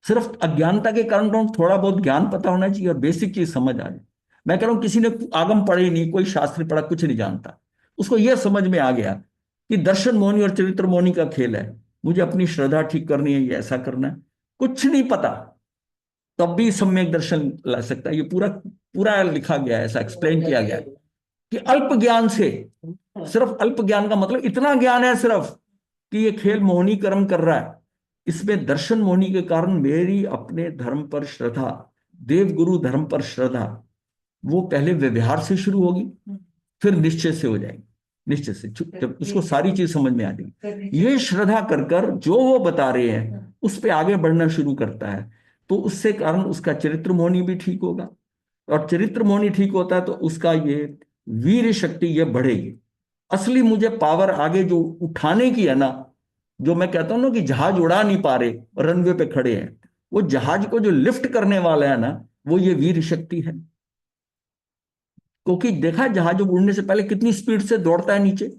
सिर्फ अज्ञानता के कारण तो थोड़ा बहुत ज्ञान पता होना चाहिए और बेसिक चीज समझ आ जाए। मैं कह रहा हूं किसी ने आगम पढ़े ही नहीं, कोई शास्त्र पढ़ा, कुछ नहीं जानता, उसको यह समझ में आ गया कि दर्शन मोहनी और चरित्र मोहनी का खेल है, मुझे अपनी श्रद्धा ठीक करनी है, ये ऐसा करना है, कुछ नहीं पता, तब भी सम्यक दर्शन ला सकता है। ये पूरा पूरा लिखा गया है, ऐसा एक्सप्लेन किया गया है कि अल्प ज्ञान से, सिर्फ अल्प ज्ञान का मतलब इतना ज्ञान है सिर्फ कि ये खेल मोहनी कर्म कर रहा है, इसमें दर्शन मोहनी के कारण मेरी अपने धर्म पर श्रद्धा, देव गुरु धर्म पर श्रद्धा, वो पहले व्यवहार से शुरू होगी, फिर निश्चय से हो जाएगी। निश्चय से जब उसको सारी चीज समझ में आ जाएगी, ये श्रद्धा कर कर जो वो बता रहे हैं उस पर आगे बढ़ना शुरू करता है, तो उससे कारण उसका चरित्र मोहनी भी ठीक होगा। और चरित्र मोहनी ठीक होता है तो उसका ये वीर शक्ति ये बढ़ेगी। असली मुझे पावर आगे जो उठाने की है ना, जो मैं कहता हूं ना कि जहाज उड़ा नहीं पा रहे, रनवे पे खड़े हैं, वो जहाज को जो लिफ्ट करने वाला है ना, वो ये वीर शक्ति है। क्योंकि देखा, जहाज उड़ने से पहले कितनी स्पीड से दौड़ता है नीचे,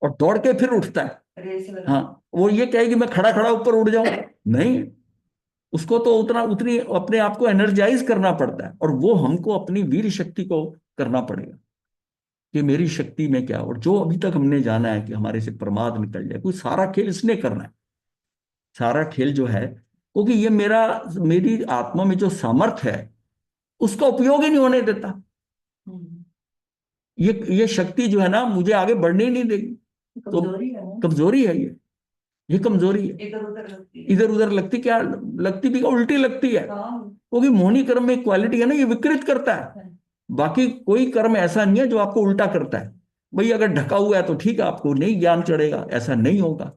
और दौड़ के फिर उठता है। हाँ, वो ये कहे कि मैं खड़ा खड़ा ऊपर उड़ जाऊं, नहीं, उसको तो उतनी अपने आप को एनर्जाइज करना पड़ता है, और वो हमको अपनी वीर शक्ति को करना पड़ेगा कि मेरी शक्ति में क्या। और जो अभी तक हमने जाना है कि हमारे से प्रमाद निकल जाए, कोई सारा खेल इसने करना है, सारा खेल जो है, क्योंकि ये मेरी आत्मा में जो सामर्थ्य है उसका उपयोग ही नहीं होने देता। ये शक्ति जो है ना, मुझे आगे बढ़ने ही नहीं देगी। तो कमजोरी है ये कमजोरी है। इधर उधर लगती, क्या लगती भी, उल्टी लगती है, क्योंकि मोहनी कर्म में क्वालिटी है ना, ये विकृत करता है। बाकी कोई कर्म ऐसा नहीं है जो आपको उल्टा करता है। भाई अगर ढका हुआ है तो ठीक है, आपको नहीं ज्ञान चढ़ेगा, ऐसा नहीं होगा।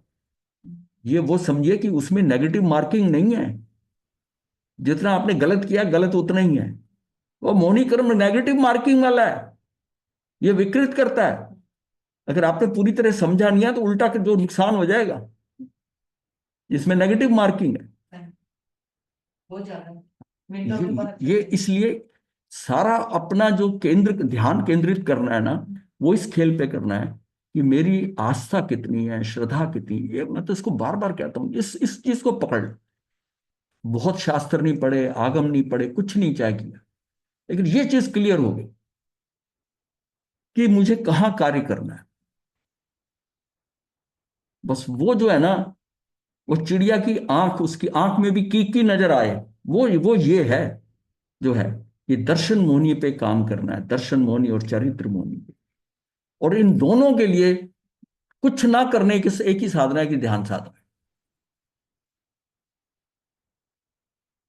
ये वो समझिए कि उसमें नेगेटिव मार्किंग नहीं है, जितना आपने गलत किया गलत उतना ही है। वो मोहनी कर्म नेगेटिव मार्किंग वाला है, ये विकृत करता है। अगर आपने पूरी तरह समझा नहीं है तो उल्टा जो नुकसान हो जाएगा, इसमें नेगेटिव मार्किंग है। ये इसलिए सारा अपना जो ध्यान केंद्रित करना है ना, वो इस खेल पे करना है कि मेरी आस्था कितनी है, श्रद्धा कितनी है। मैं तो इसको बार बार कहता हूं, इस चीज को पकड़। बहुत शास्त्र नहीं पढ़े, आगम नहीं पढ़े, कुछ नहीं चाहिए, लेकिन ये चीज क्लियर हो गई कि मुझे कहां कार्य करना है। बस वो जो है ना, वो चिड़िया की आंख, उसकी आंख में भी की नजर आए, वो ये है जो है, ये दर्शन मोहनी पे काम करना है, दर्शन मोहनी और चरित्र मोहनी पे। और इन दोनों के लिए कुछ ना करने की एक ही साधना है कि ध्यान साधना।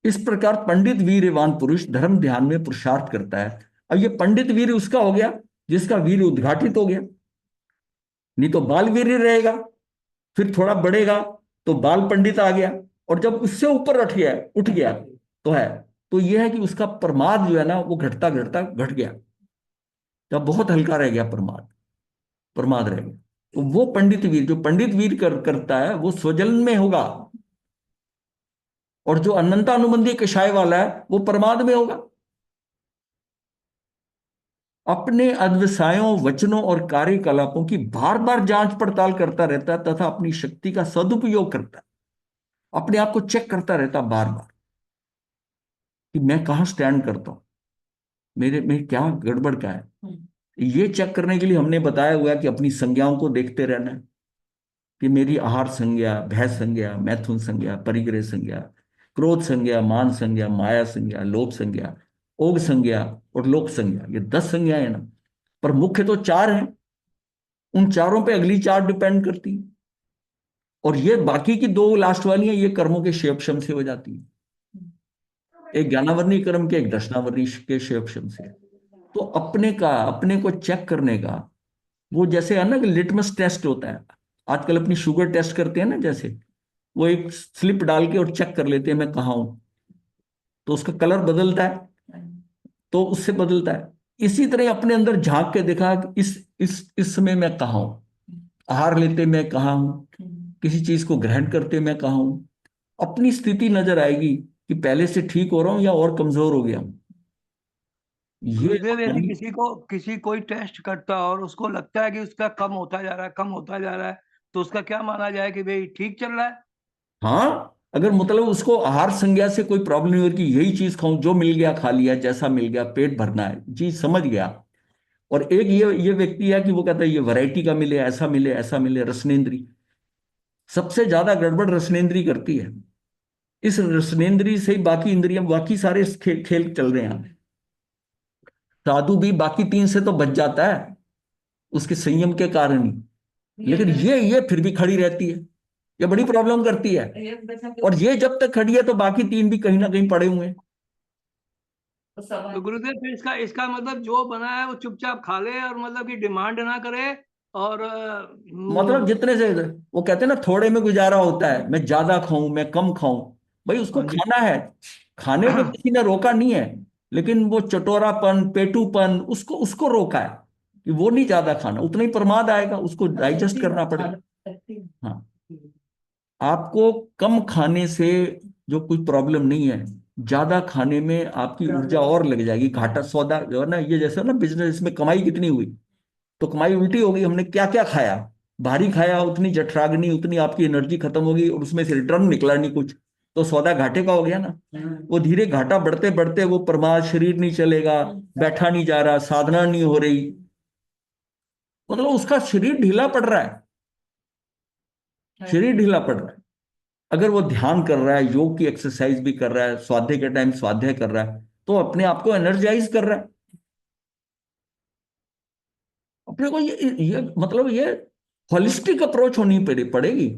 इस प्रकार पंडित वीरवान पुरुष धर्म ध्यान में पुरुषार्थ करता है। अब ये पंडित वीर उसका हो गया जिसका वीर उद्घाटित हो गया, नहीं तो बाल वीर रहेगा, फिर थोड़ा बढ़ेगा तो बाल पंडित आ गया, और जब उससे ऊपर उठ गया तो है, तो यह है कि उसका प्रमाद जो है ना, वो घटता घटता घट गया, जब बहुत हल्का रह गया प्रमाद रह गया। तो वो पंडित वीर, जो पंडित वीर करता है वो स्वजन में होगा, और जो अनंतानुबंधी कषाय वाला है वो परमाद में होगा। अपने अध्यवसायों, वचनों और कार्यकलापों की बार बार जांच पड़ताल करता रहता है तथा अपनी शक्ति का सदुपयोग करता है, अपने आप को चेक करता रहता बार बार कि मैं कहाँ स्टैंड करता हूं, मेरे में क्या गड़बड़ क्या है। ये चेक करने के लिए हमने बताया हुआ है कि अपनी संज्ञाओं को देखते रहना है कि मेरी आहार संज्ञा, भय संज्ञा, मैथुन संज्ञा, परिग्रह संज्ञा, क्रोध संज्ञा, मान संज्ञा, माया संज्ञा, लोभ संज्ञा, ओग संज्ञा और लोक संज्ञा, ये 10 संज्ञाएं हैं ना, पर मुख्य तो 4 हैं। उन चारों पे अगली 4 डिपेंड करती है, और ये बाकी की 2 लास्ट वाली हैं, ये कर्मों के क्षेपशम से हो जाती है। एक ज्ञानावर्णी कर्म के, एक दर्शनावर्णी के क्षेपशम से। तो अपने को चेक करने का वो जैसे है ना कि लिटमस टेस्ट होता है, आजकल अपनी शुगर टेस्ट करते हैं ना, जैसे वो एक स्लिप डाल के और चेक कर लेते हैं मैं कहाँ हूं, तो उसका कलर बदलता है, तो उससे बदलता है। इसी तरह अपने अंदर झांक के देखा कि इस समय मैं कहाँ हूं, आहार लेते मैं कहाँ हूं, किसी चीज को ग्रहण करते मैं कहाँ हूं, अपनी स्थिति नजर आएगी कि पहले से ठीक हो रहा हूं या और कमजोर हो गया हूं। ये
गुरुदेव, यदि किसी कोई टेस्ट करता और उसको लगता है कि उसका कम होता जा रहा है, कम होता जा रहा है, तो उसका क्या माना जाए कि भाई ठीक चल रहा है?
हाँ, अगर मतलब उसको आहार संज्ञा से कोई प्रॉब्लम नहीं हो कि यही चीज खाऊं, जो मिल गया खा लिया, जैसा मिल गया पेट भरना है, चीज समझ गया। और एक ये व्यक्ति है कि वो कहता है ये वैरायटी का मिले, ऐसा मिले, ऐसा मिले, रसनेन्द्री। सबसे ज्यादा गड़बड़ रसनेन्द्री करती है। इस रसनेन्द्री से ही बाकी इंद्रियां, बाकी सारे खेल चल रहे हैं। साधु भी बाकी 3 से तो बच जाता है उसके संयम के कारण ही, लेकिन ये फिर भी खड़ी रहती है, ये बड़ी प्रॉब्लम करती है। और ये जब तक खड़ी है तो बाकी 3 भी कहीं ना कहीं पड़े हुए हैं।
तो गुरुदेव, फिर इसका मतलब जो बना है वो चुपचाप खा ले और मतलब कि डिमांड ना करे, और
मतलब जितने से, वो कहते हैं ना थोड़े में गुजारा होता है, मैं ज्यादा खाऊं, मैं कम खाऊं, भाई उसको
हाँ जी।
खाना है। खाने को किसी ने रोका नहीं है, लेकिन वो चटोरापन, पेटूपन, उसको उसको रोका है कि वो नहीं ज्यादा खाना, उतना ही प्रमाद आएगा, उसको डाइजेस्ट करना पड़ेगा। हाँ, आपको कम खाने से जो कुछ प्रॉब्लम नहीं है, ज्यादा खाने में आपकी ऊर्जा और लग जाएगी। घाटा सौदा जो है ना, ये जैसे ना बिजनेस में कमाई कितनी हुई, तो कमाई उल्टी हो गई, हमने क्या क्या खाया, भारी खाया, उतनी जठराग्नि, उतनी आपकी एनर्जी खत्म हो गई, और उसमें से रिटर्न निकला नहीं कुछ, तो सौदा घाटे का हो गया ना। वो धीरे घाटा बढ़ते बढ़ते वो प्रमाद, शरीर नहीं चलेगा, बैठा नहीं जा रहा, साधना नहीं हो रही, मतलब उसका शरीर ढीला पड़ रहा है, शरीर ढीला पड़ रहा है। अगर वो ध्यान कर रहा है, योग की एक्सरसाइज भी कर रहा है, स्वाध्याय के टाइम स्वाध्याय कर रहा है, तो अपने आप को एनर्जाइज कर रहा है। अपने को ये मतलब ये होलिस्टिक अप्रोच होनी पड़ेगी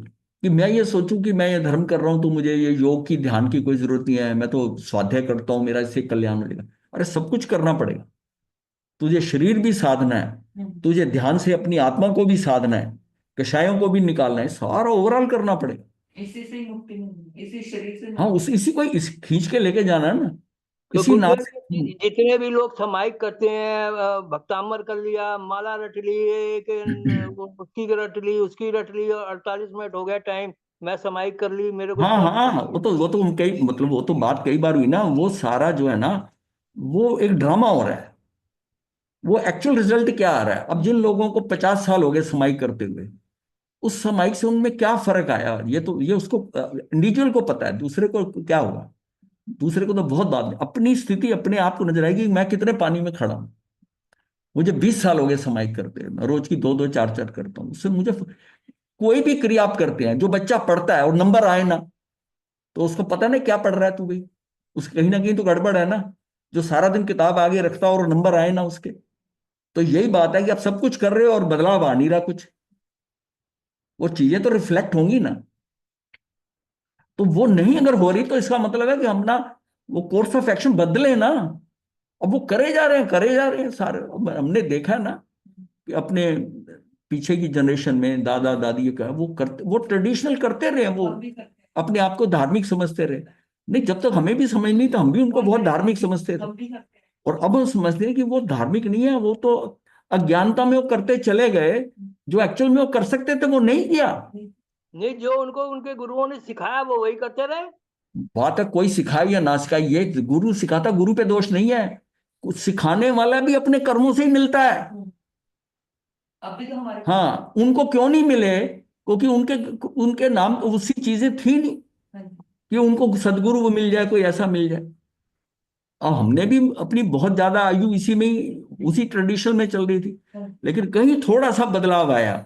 कि मैं ये सोचूं कि मैं ये धर्म कर रहा हूं तो मुझे ये योग की, ध्यान की कोई जरूरत नहीं है, मैं तो स्वाध्याय करता हूं, मेरा इससे कल्याण हो जाएगा। अरे सब कुछ करना पड़ेगा, तुझे शरीर भी साधना है, तुझे ध्यान से अपनी आत्मा को भी साधना है, कषायों को भी निकालना है, सारा ओवरऑल करना पड़ेगा।
इसी से ही मुक्ति मिलेगी, इसी शरीर से
हाँ, इसी को खींच के लेके जाना है ना,
तो
इसी नाम
गुरुदेव,
से।
जितने भी लोग समाइक करते हैं, भक्तामर कर लिया, माला रट ली, एक वो उसकी रट ली, उसकी रट ली, और 48 मिनट हो गया टाइम, मैं समाइक कर ली, मेरे को
हाँ
सब
हाँ, वो तो कई, मतलब वो तो बात कई बार हुई ना, वो सारा जो है ना, वो एक ड्रामा हो रहा है। वो एक्चुअल रिजल्ट क्या आ रहा है, अब जिन लोगों को 50 साल हो गए समाई करते हुए, उस समाई से उनमें क्या फर्क आया, ये तो ये उसको इंडिविजुअल को पता है, दूसरे को क्या होगा, दूसरे को तो बहुत बाद में अपनी स्थिति अपने आप को नजर आएगी कि मैं कितने पानी में खड़ा हूं। मुझे 20 साल हो गए समाई करते हुए, मैं रोज की 2 2 4 4 करता हूँ, उससे मुझे कोई भी क्रिया आप करते हैं, जो बच्चा पढ़ता है और नंबर आए ना, तो उसको पता नहीं क्या पढ़ रहा है तू भाई, उसके कहीं ना कहीं तो गड़बड़ है ना। जो सारा दिन किताब आगे रखता और नंबर आए ना उसके, तो यही बात है कि आप सब कुछ कर रहे हो और बदलाव आ नहीं रहा कुछ, वो चीजें तो रिफ्लेक्ट होंगी ना। तो वो नहीं अगर हो रही, तो इसका मतलब है कि हम ना वो कोर्स ऑफ एक्शन बदले ना। अब वो करे जा रहे हैं, करे जा रहे हैं सारे। अब हमने देखा ना कि अपने पीछे की जनरेशन में दादा दादी का वो करते, वो ट्रेडिशनल करते रहे, वो
अब भी करते हैं,
अपने आप को धार्मिक समझते रहे। नहीं, जब तक हमें भी समझ नहीं, तो हम भी उनको बहुत धार्मिक समझते थे,
अब भी करते हैं।
और अब हम समझते हैं कि वो धार्मिक नहीं है, वो तो अज्ञानता में वो करते चले गए, जो एक्चुअल में वो कर सकते थे वो नहीं किया।
नहीं, जो उनको उनके गुरुओं ने सिखाया वो वही करते रहे।
बात है कोई सिखाए या ना सिखाए, ये गुरु सिखाता, गुरु पे दोष नहीं है, कुछ सिखाने वाला भी अपने कर्मों से ही मिलता है।
अभी तो हमारे
हाँ, उनको क्यों नहीं मिले? क्योंकि उनके उनके नाम उसी चीजें थी नहीं
हाँ जी।
कि उनको सदगुरु वो मिल जाए, कोई ऐसा मिल जाए। और हमने भी अपनी बहुत ज्यादा आयु इसी में ही, उसी ट्रेडिशन में चल रही थी, लेकिन कहीं थोड़ा सा बदलाव आया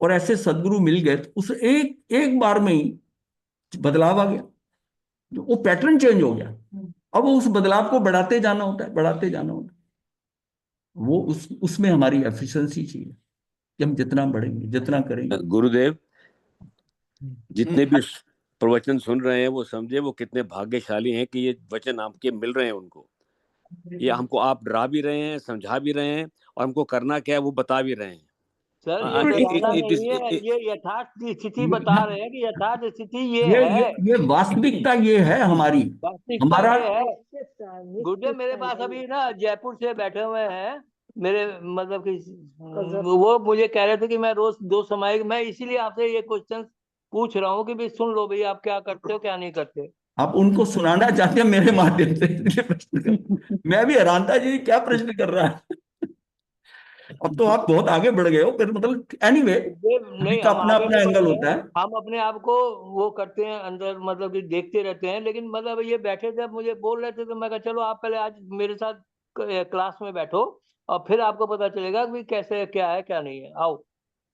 और ऐसे सदगुरु मिल गए, तो उस एक एक बार में ही बदलाव आ गया, वो पैटर्न चेंज हो गया। अब वो उस बदलाव को बढ़ाते जाना होता है, बढ़ाते जाना होता है। वो उसमें हमारी एफिशिएंसी चाहिए कि हम जितना बढ़ेंगे, जितना करेंगे।
गुरुदेव, जितने भी प्रवचन सुन रहे हैं वो समझे वो कितने भाग्यशाली हैं कि ये वचन आपके मिल रहे हैं उनको। ये हमको आप डरा भी रहे हैं, समझा भी रहे हैं, और हमको करना क्या है वो बता भी रहे हैं।
सर,
हाँ,
ये
it-
डराना
it- it is-
नहीं है,
it-
ये यथार्थ स्थिति बता रहे हैं कि यथार्थ स्थिति ये
ये
है।
ये वास्तविकता ये है हमारी।
वास्तविकता
हमारा
ये है। गुरुदेव, मेरे पास अभी ना जयपुर से बैठे हुए हैं मेरे, मतलब कि वो मुझे कह रहे थे कि मैं रोज 2 सामायिक, मैं इसीलिए आपसे ये क्वेश्चन पूछ रहा हूँ कि भाई सुन लो भाई, आप क्या करते हो क्या नहीं करते।
आप उनको सुनाना चाहते हैं मेरे माध्यम से, इसलिए प्रश्न कर। मैं भी हैरान था जी, क्या प्रश्न कर रहा है। अब तो आप बहुत आगे बढ़ गए हो फिर, मतलब एनीवे, सभी
नहीं,
का
हम
अपना
आगे
अपना
नहीं बढ़
एंगल
रहे
होता
हैं,
है।
हम अपने आप को वो करते हैं अंदर, मतलब कि देखते रहते हैं। लेकिन मतलब ये बैठे थे, अब मुझे बोल रहे थे, तो मैं कहा चलो आप पहले आज मेरे साथ क्लास में बैठो और फिर आपको पता चलेगा कि कैसे क्या है क्या नहीं है। आओ।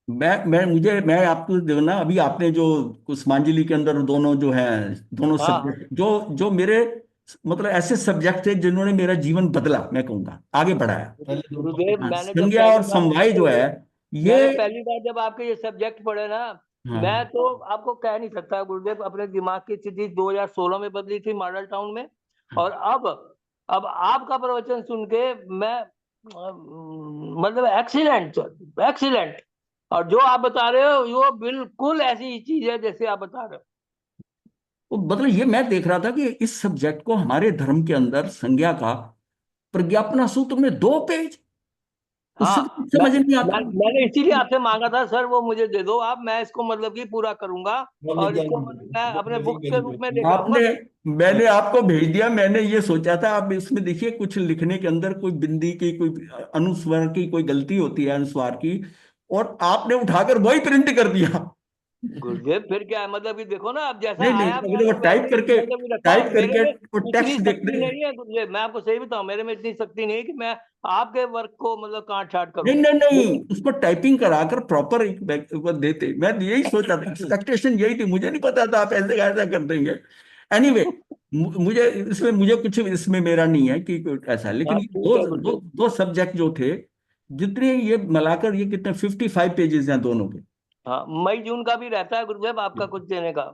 मैं आपको देखो ना, अभी आपने जो कुसुमांजलि के अंदर दोनों जो हैं, दोनों
हाँ,
सब्जेक्ट जो जो मेरे मतलब ऐसे सब्जेक्ट थे जिन्होंने मेरा जीवन बदला, मैं कहूंगा आगे बढ़ाया।
गुरुदेव,
हाँ,
मैंने जब
संज्ञा
पहली
और
बार
समवाय जो है ये।
मैंने पहली बार जब आपके ये सब्जेक्ट पढ़े ना, मैं
हाँ,
तो आपको कह नहीं सकता गुरुदेव, अपने दिमाग की स्थिति 2016 में बदली थी मॉडल टाउन में। और अब आपका प्रवचन सुन के मैं मतलब एक्सीलेंट, एक्सीलेंट। और जो आप बता रहे हो वो बिल्कुल ऐसी चीज है जैसे आप बता रहे हो।
तो मतलब ये मैं देख रहा था कि इस सब्जेक्ट को हमारे धर्म के अंदर संज्ञा का प्रज्ञापना सूत्र में 2 पेज, उससे तो
हाँ,
कुछ समझ नहीं आता।
मैंने इसीलिए आपसे मांगा था सर, वो मुझे दे दो आप, मैं इसको मतलब कि पूरा करूंगा और इसको मैं अपने बुक के रूप में लेके आऊंगा।
आपने मैंने आपको भेज दिया, मैंने ये सोचा था आप इसमें देखिए कुछ लिखने के अंदर कोई बिंदी की, कोई अनुस्वार की कोई गलती होती है, अनुस्वार की, और आपने उठाकर वही प्रिंट कर दिया।
गुरुदेव, फिर क्या है, मतलब कि देखो ना, अब जैसा
नहीं नहीं,
आया
अगर वो
मैंने
टाइप
वैसे
करके,
मतलब कि रखा है।
टाइप
मेरे
करके
में
वो
इतनी
टेक्स्ट देखते
शक्ति
हैं।
नहीं है गुरुदेव, मैं आपको सही बताऊं, मेरे में इतनी शक्ति नहीं है कि मैं आपके वर्क को मतलब काट छाट
नहीं
करूं।
नहीं नहीं, उसको टाइपिंग कराकर प्रॉपर देते। मैं यही सोचा था, एक्सपेक्टेशन यही थी, मुझे नहीं पता था आप ऐसे ऐसा कर देंगे। एनीवे, मुझे इसमें मुझे कुछ इसमें मेरा नहीं है कि कोई ऐसा है, लेकिन
हाँ,
ये
ठीक
दो
है
दो
गुरुदेव।
दो सब्जेक्ट जो थे, जितने ये मिलाकर ये कितने 55 पेजेस हैं दोनों के।
हाँ, मई जून का भी रहता है गुरुदेव आपका कुछ देने का।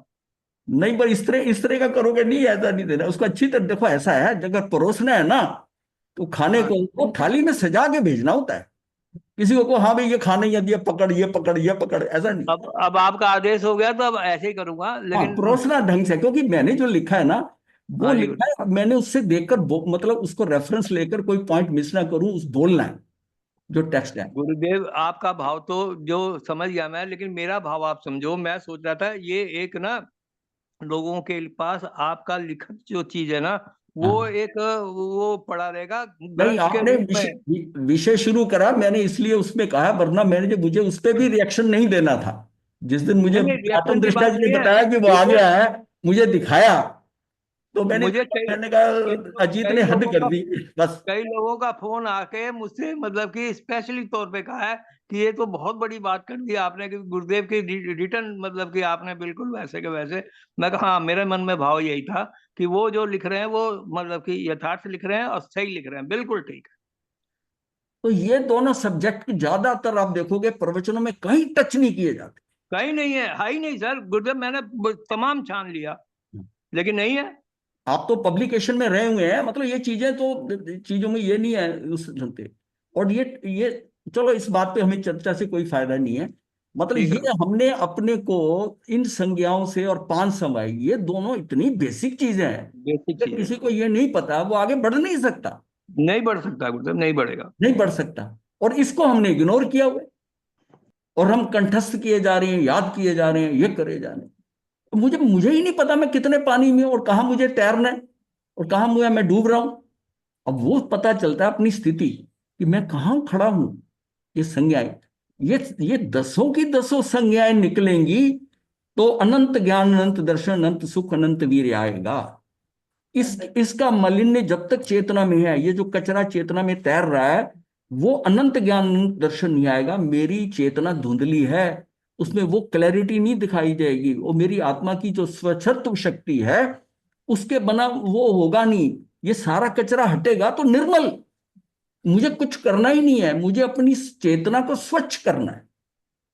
नहीं, पर इस तरह का करोगे नहीं, ऐसा नहीं देना उसको। अच्छी तरह देखो, ऐसा है अगर परोसना है ना, तो खाने
हाँ,
को वो थाली में सजा के भेजना होता है। किसी को हाँ भाई ये खाना ही है, ये पकड़ ये पकड़ ये पकड़, ऐसा नहीं।
अब आपका आदेश हो गया तो अब ऐसे ही करूंगा,
हाँ,
लेकिन
परोसना ढंग से, क्योंकि मैंने जो लिखा है ना, वो
हाँ जी
लिखा है मैंने उससे देखकर मतलब उसको रेफरेंस लेकर कोई पॉइंट मिस ना करूं, उस बोलना है जो टेक्स्ट है।
गुरुदेव, आपका भाव तो जो समझ गया मैं, लेकिन मेरा भाव आप समझो। मैं सोच रहा था ये एक ना, लोगों के पास आपका लिखित जो चीज है ना, वो
हाँ,
एक वो पड़ा रहेगा
नहीं,
ग्रंथ के
आपने
रूप में।
विषय शुरू करा, मैंने इसलिए उसमें कहा, वरना मुझे उस पर भी रिएक्शन नहीं देना था। जिस दिन मुझे
नहीं नहीं,
आत्म
रिएक्शन की
दृष्टा
बात
जी
नहीं
ने
है।
बताया कि वो आ
देखो,
गया है, मुझे दिखाया, तो
मुझे कई
मैंने कहा अजीत
कई
ने हद
लोगों
कर
का
दी बस।
कई लोगों का फोन आके मुझसे मतलब कि स्पेशली तौर पे कहा है कि ये तो बहुत बड़ी बात कर दी आपने कि गुरुदेव की रिटर्न मतलब कि आपने बिल्कुल वैसे के वैसे। मैं कहा हाँ, मेरे मन में भाव यही था कि वो जो लिख रहे हैं वो मतलब कि यथार्थ लिख रहे हैं और सही लिख रहे हैं, बिल्कुल ठीक है।
तो ये दोनों सब्जेक्ट ज्यादातर आप देखोगे प्रवचनों में कहीं टच नहीं किए जाते।
कहीं नहीं है, है ही नहीं सर गुरुदेव, मैंने तमाम छान लिया लेकिन नहीं है।
आप तो पब्लिकेशन में रहे हुए हैं, मतलब ये चीजें तो चीजों में ये नहीं है उस ढंग से। और ये चलो, इस बात पे हमें चर्चा से कोई फायदा नहीं है। मतलब
ठीक है,
ये हमने अपने को इन संज्ञाओं से और 5 समय, ये दोनों इतनी बेसिक चीजें हैं,
बेसिक
अगर
चीज है।
किसी को ये नहीं पता वो आगे बढ़ नहीं सकता,
नहीं बढ़ सकता गुरुदेव, नहीं बढ़ेगा।
नहीं बढ़ सकता। और इसको हमने इग्नोर किया हुआ है, और हम कंठस्थ किए जा रहे हैं, याद किए जा रहे हैं, ये करे जा रहे हैं। तो मुझे ही नहीं पता मैं कितने पानी में हूं और कहाँ मुझे तैरना है और कहाँ मैं डूब रहा हूं। अब वो पता चलता है अपनी स्थिति कि मैं कहाँ खड़ा हूं। ये संज्ञाएं, ये दसों की दसों संज्ञाएं निकलेंगी तो अनंत ज्ञान, अनंत दर्शन, अनंत सुख, अनंत वीर्य आएगा। इसका मालिन्य जब तक चेतना में है, ये जो कचरा चेतना में तैर रहा है, वो अनंत ज्ञान, अनंत दर्शन नहीं आएगा। मेरी चेतना धुंधली है, उसमें वो क्लैरिटी नहीं दिखाई देगी। वो मेरी आत्मा की जो स्वच्छत्व शक्ति है, उसके बना वो होगा नहीं। ये सारा कचरा हटेगा तो निर्मल, मुझे कुछ करना ही नहीं है, मुझे अपनी चेतना को स्वच्छ करना है।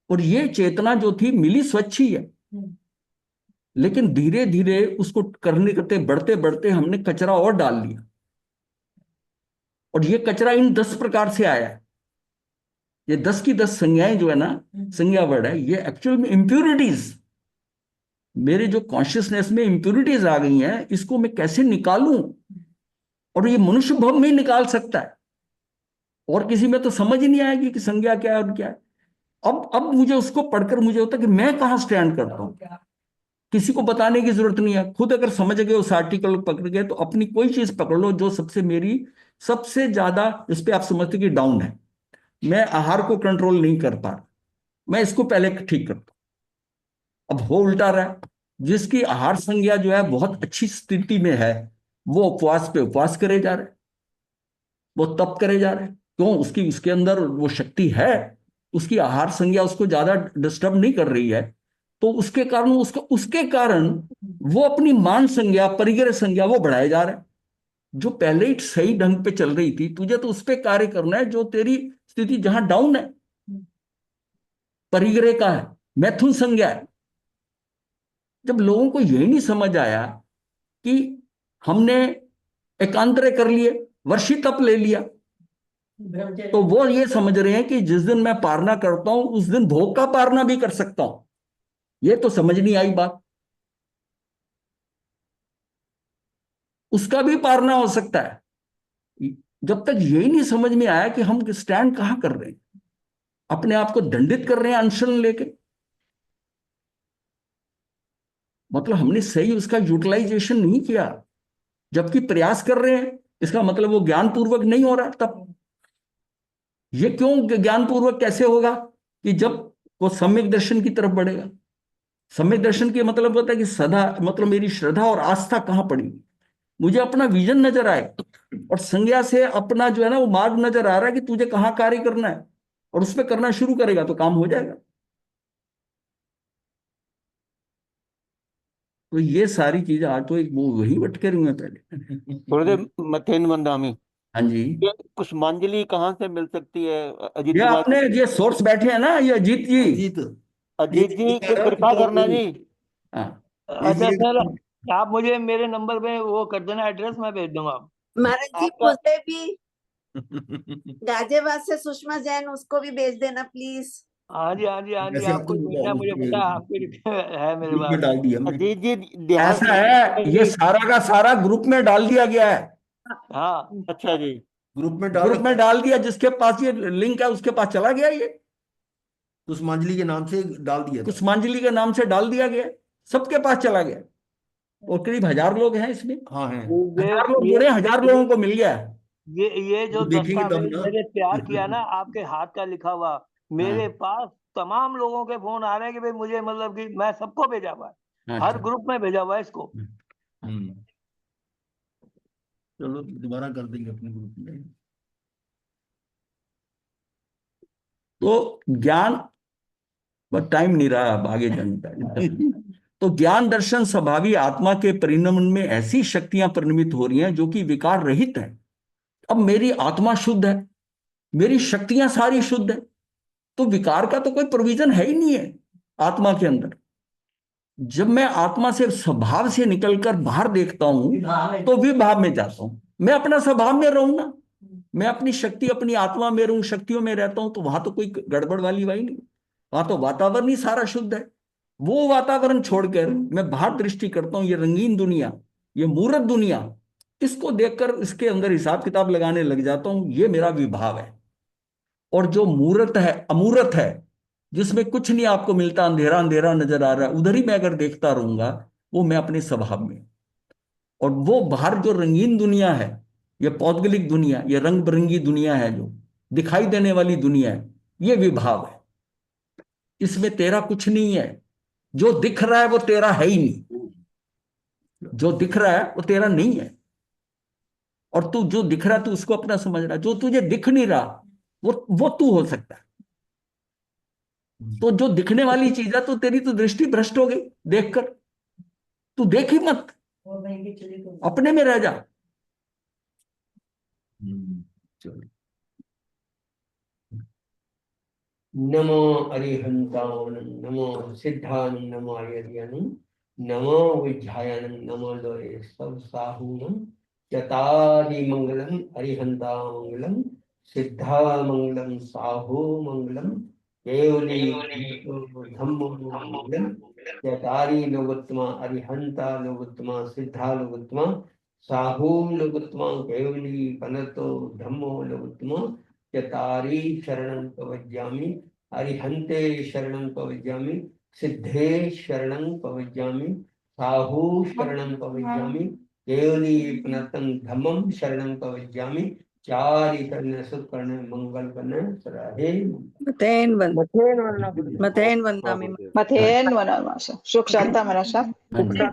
और ये चेतना जो थी मिली स्वच्छ ही है, लेकिन धीरे धीरे उसको करते बढ़ते बढ़ते हमने कचरा और डाल लिया। और ये कचरा इन 10 प्रकार से आया है। ये 10 की 10 संज्ञाएं जो है ना, संज्ञा वर्ड है, ये एक्चुअल में इम्प्यूरिटीज, मेरे जो कॉन्शियसनेस में इम्प्यूरिटीज आ गई हैं, इसको मैं कैसे निकालूं। और ये मनुष्य भव में ही निकाल सकता है, और किसी में तो समझ ही नहीं आएगी कि संज्ञा क्या है और क्या है। अब मुझे उसको पढ़कर मुझे होता है कि मैं कहाँ स्टैंड करता हूं। किसी को बताने की जरूरत नहीं है, खुद अगर समझ गए, उस आर्टिकल पकड़ गए, तो अपनी कोई चीज पकड़ लो जो सबसे ज्यादा जिस पे आप समझते कि डाउन है। मैं आहार को कंट्रोल नहीं कर पा रहा, मैं इसको पहले ठीक करता हूं। अब हो उल्टा रहा है, जिसकी आहार संज्ञा जो है बहुत अच्छी स्थिति में है, वो उपवास पे उपवास करे जा रहे, वो तप करे जा रहे। क्यों? उसके अंदर वो शक्ति है, उसकी आहार संज्ञा उसको ज्यादा डिस्टर्ब नहीं कर रही है। तो उसके कारण वो अपनी मान संज्ञा, परिग्रह संज्ञा वो बढ़ाए जा रहे हैं। जो पहले ही सही ढंग पे चल रही थी, तुझे तो उस पे कार्य करना है जो तेरी स्थिति जहां डाउन है, परिग्रह का है, मैथुन संज्ञा है। जब लोगों को यही नहीं समझ आया कि हमने एकांतरे कर लिए, वर्षी तप ले लिया, तो वो ये समझ रहे हैं कि जिस दिन मैं पारना करता हूं उस दिन भोग का पारना भी कर सकता हूं। ये तो समझ नहीं आई बात। उसका भी पारना हो सकता है। जब तक यही नहीं समझ में आया कि हम स्टैंड कहां कर रहे हैं, अपने आप को दंडित कर रहे हैं अनशन लेके, मतलब हमने सही उसका यूटिलाइजेशन नहीं किया, जबकि प्रयास कर रहे हैं, इसका मतलब वो ज्ञान पूर्वक नहीं हो रहा। तब ये क्यों ज्ञान पूर्वक कैसे होगा? कि जब वो सम्यक दर्शन की तरफ बढ़ेगा। सम्यक दर्शन के मतलब होता है कि सदा, मतलब मेरी श्रद्धा और आस्था कहां पड़ी, मुझे अपना विजन नजर आए, और संज्ञा से अपना जो है ना वो मार्ग नजर आ रहा है कि तुझे कहां कार्य करना है, और उस पर करना शुरू करेगा तो काम हो जाएगा। तो ये सारी चीजें आज तो एक वो वही भटके हुए हैं पहले।
गुरुदेव मथेन मंदामी,
हाँ जी,
ये पुष्पांजलि कहाँ से मिल सकती है? अजीत
ये
कुमार
आपने ये सोर्स बैठे हैं ना, ये अजीत जी।
अजीत जी की कृपा करना जी।
हाँ,
अच्छा सर, आप मुझे मेरे नंबर पे वो कर देना, एड्रेस मैं भेज दूंगा।
महाराज जी
आपका
मुझे भी गाजियाबाद से सुषमा जैन, उसको भी भेज देना प्लीज।
हाँ जी हाँ जी हाँ जी,
वैसे आप
आपको
तो
भेजना है, मुझे पता है आपके है मेरे
ग्रुप में
पास।
डाल दिया हमने।
अजीत जी देहात
ऐसा है, ये सारा का सारा ग्रुप में डाल दिया गया है।
हाँ
अच्छा जी,
ग्रुप में डाल दिया, जिसके पास ये लिंक है उसके पास चला गया। ये
पुष्पांजलि के नाम से डाल दिया था।
पुष्पांजलि के नाम से डाल दिया गया, सबके पास चला गया। और करीब 1000 लोग हैं इसमें,
हाँ है,
1000 लोग जुड़े, 1000 लोगों को मिल गया।
ये जो
वो देखेंगे तब
दस्तावेज
ना।
मैंने तैयार किया ना आपके हाथ का लिखा हुआ, मेरे पास तमाम लोगों के फोन आ रहे हैं कि भाई मुझे, मतलब कि मैं सबको भेजा हुआ है, हर ग्रुप में भेजा हुआ है इसको।
चलो दोबारा कर देंगे अपने ग्रुप में।
तो ज्ञान, बस टाइम नहीं रहा अब आगे जाने का। तो ज्ञान दर्शन स्वभावी आत्मा के परिणमन में ऐसी शक्तियां परिणमित हो रही हैं जो कि विकार रहित है। अब मेरी आत्मा शुद्ध है, मेरी शक्तियां सारी शुद्ध है, तो विकार का तो कोई प्रोविजन है ही नहीं है आत्मा के अंदर। जब मैं आत्मा से स्वभाव से निकलकर बाहर देखता हूं तो विभाव में जाता हूं। मैं अपना स्वभाव में रहूं ना, मैं अपनी शक्ति, अपनी आत्मा में रहूं, शक्तियों में रहता हूं, तो वहां तो कोई गड़बड़ वाली बात नहीं। वहां तो वातावरण ही सारा शुद्ध है। वो वातावरण छोड़कर मैं बाहर दृष्टि करता हूं, ये रंगीन दुनिया, ये मूर्त दुनिया, इसको देखकर इसके अंदर हिसाब किताब लगाने लग जाता हूं। ये मेरा विभाव है। और जो मूर्त है, अमूर्त है, जिसमें कुछ नहीं आपको मिलता, अंधेरा अंधेरा नजर आ रहा है, उधर ही मैं अगर देखता रहूंगा, वो मैं अपने स्वभाव में। और वो बाहर जो रंगीन दुनिया है, ये पौद्गलिक दुनिया, ये रंग बिरंगी दुनिया है, जो दिखाई देने वाली दुनिया है, ये विभाव है। इसमें तेरा कुछ नहीं है। जो दिख रहा है वो तेरा है ही नहीं, जो दिख रहा है वो तेरा नहीं है। और तू जो दिख रहा है तू उसको अपना समझ रहा है, जो तुझे दिख नहीं रहा वो तू हो सकता है। तो जो दिखने वाली चीज है, तो तेरी तो दृष्टि भ्रष्ट हो गई देखकर। तू देख ही मत,
और महंगी चली तो
अपने में रह जा।
चलो।
नमो अरिहंताणं नमो सिद्धानं नमो आर्यानं नमो विज्ञानं नमो लोये सब साहूनं चतारि मंगलम अरिहंता मंगलम सिद्धा मंगलम साहू मंगलम केवली धम्मो मंगलम चतारि लोकोत्तमा अरिहंता लोकोत्तमा सिद्धा लोकोत्तमा साहू लोकोत्तमा केवली फलतो धम्मो लोकोत्तमा चतारि शरणं प्रपद्यामि अरिहन्ते शरणं प्रपद्यामि सिद्धे शरणं प्रपद्यामि साहू शरणं प्रपद्यामि केवली पुनतं धम्मं शरणं प्रपद्यामि चारि कर्ण सुख कर्ण मंगल कर्ण सराहे
मथेन वंदामि
हाँ,
मथेन वनामाश सुख शांता मनसा
हाँ जी।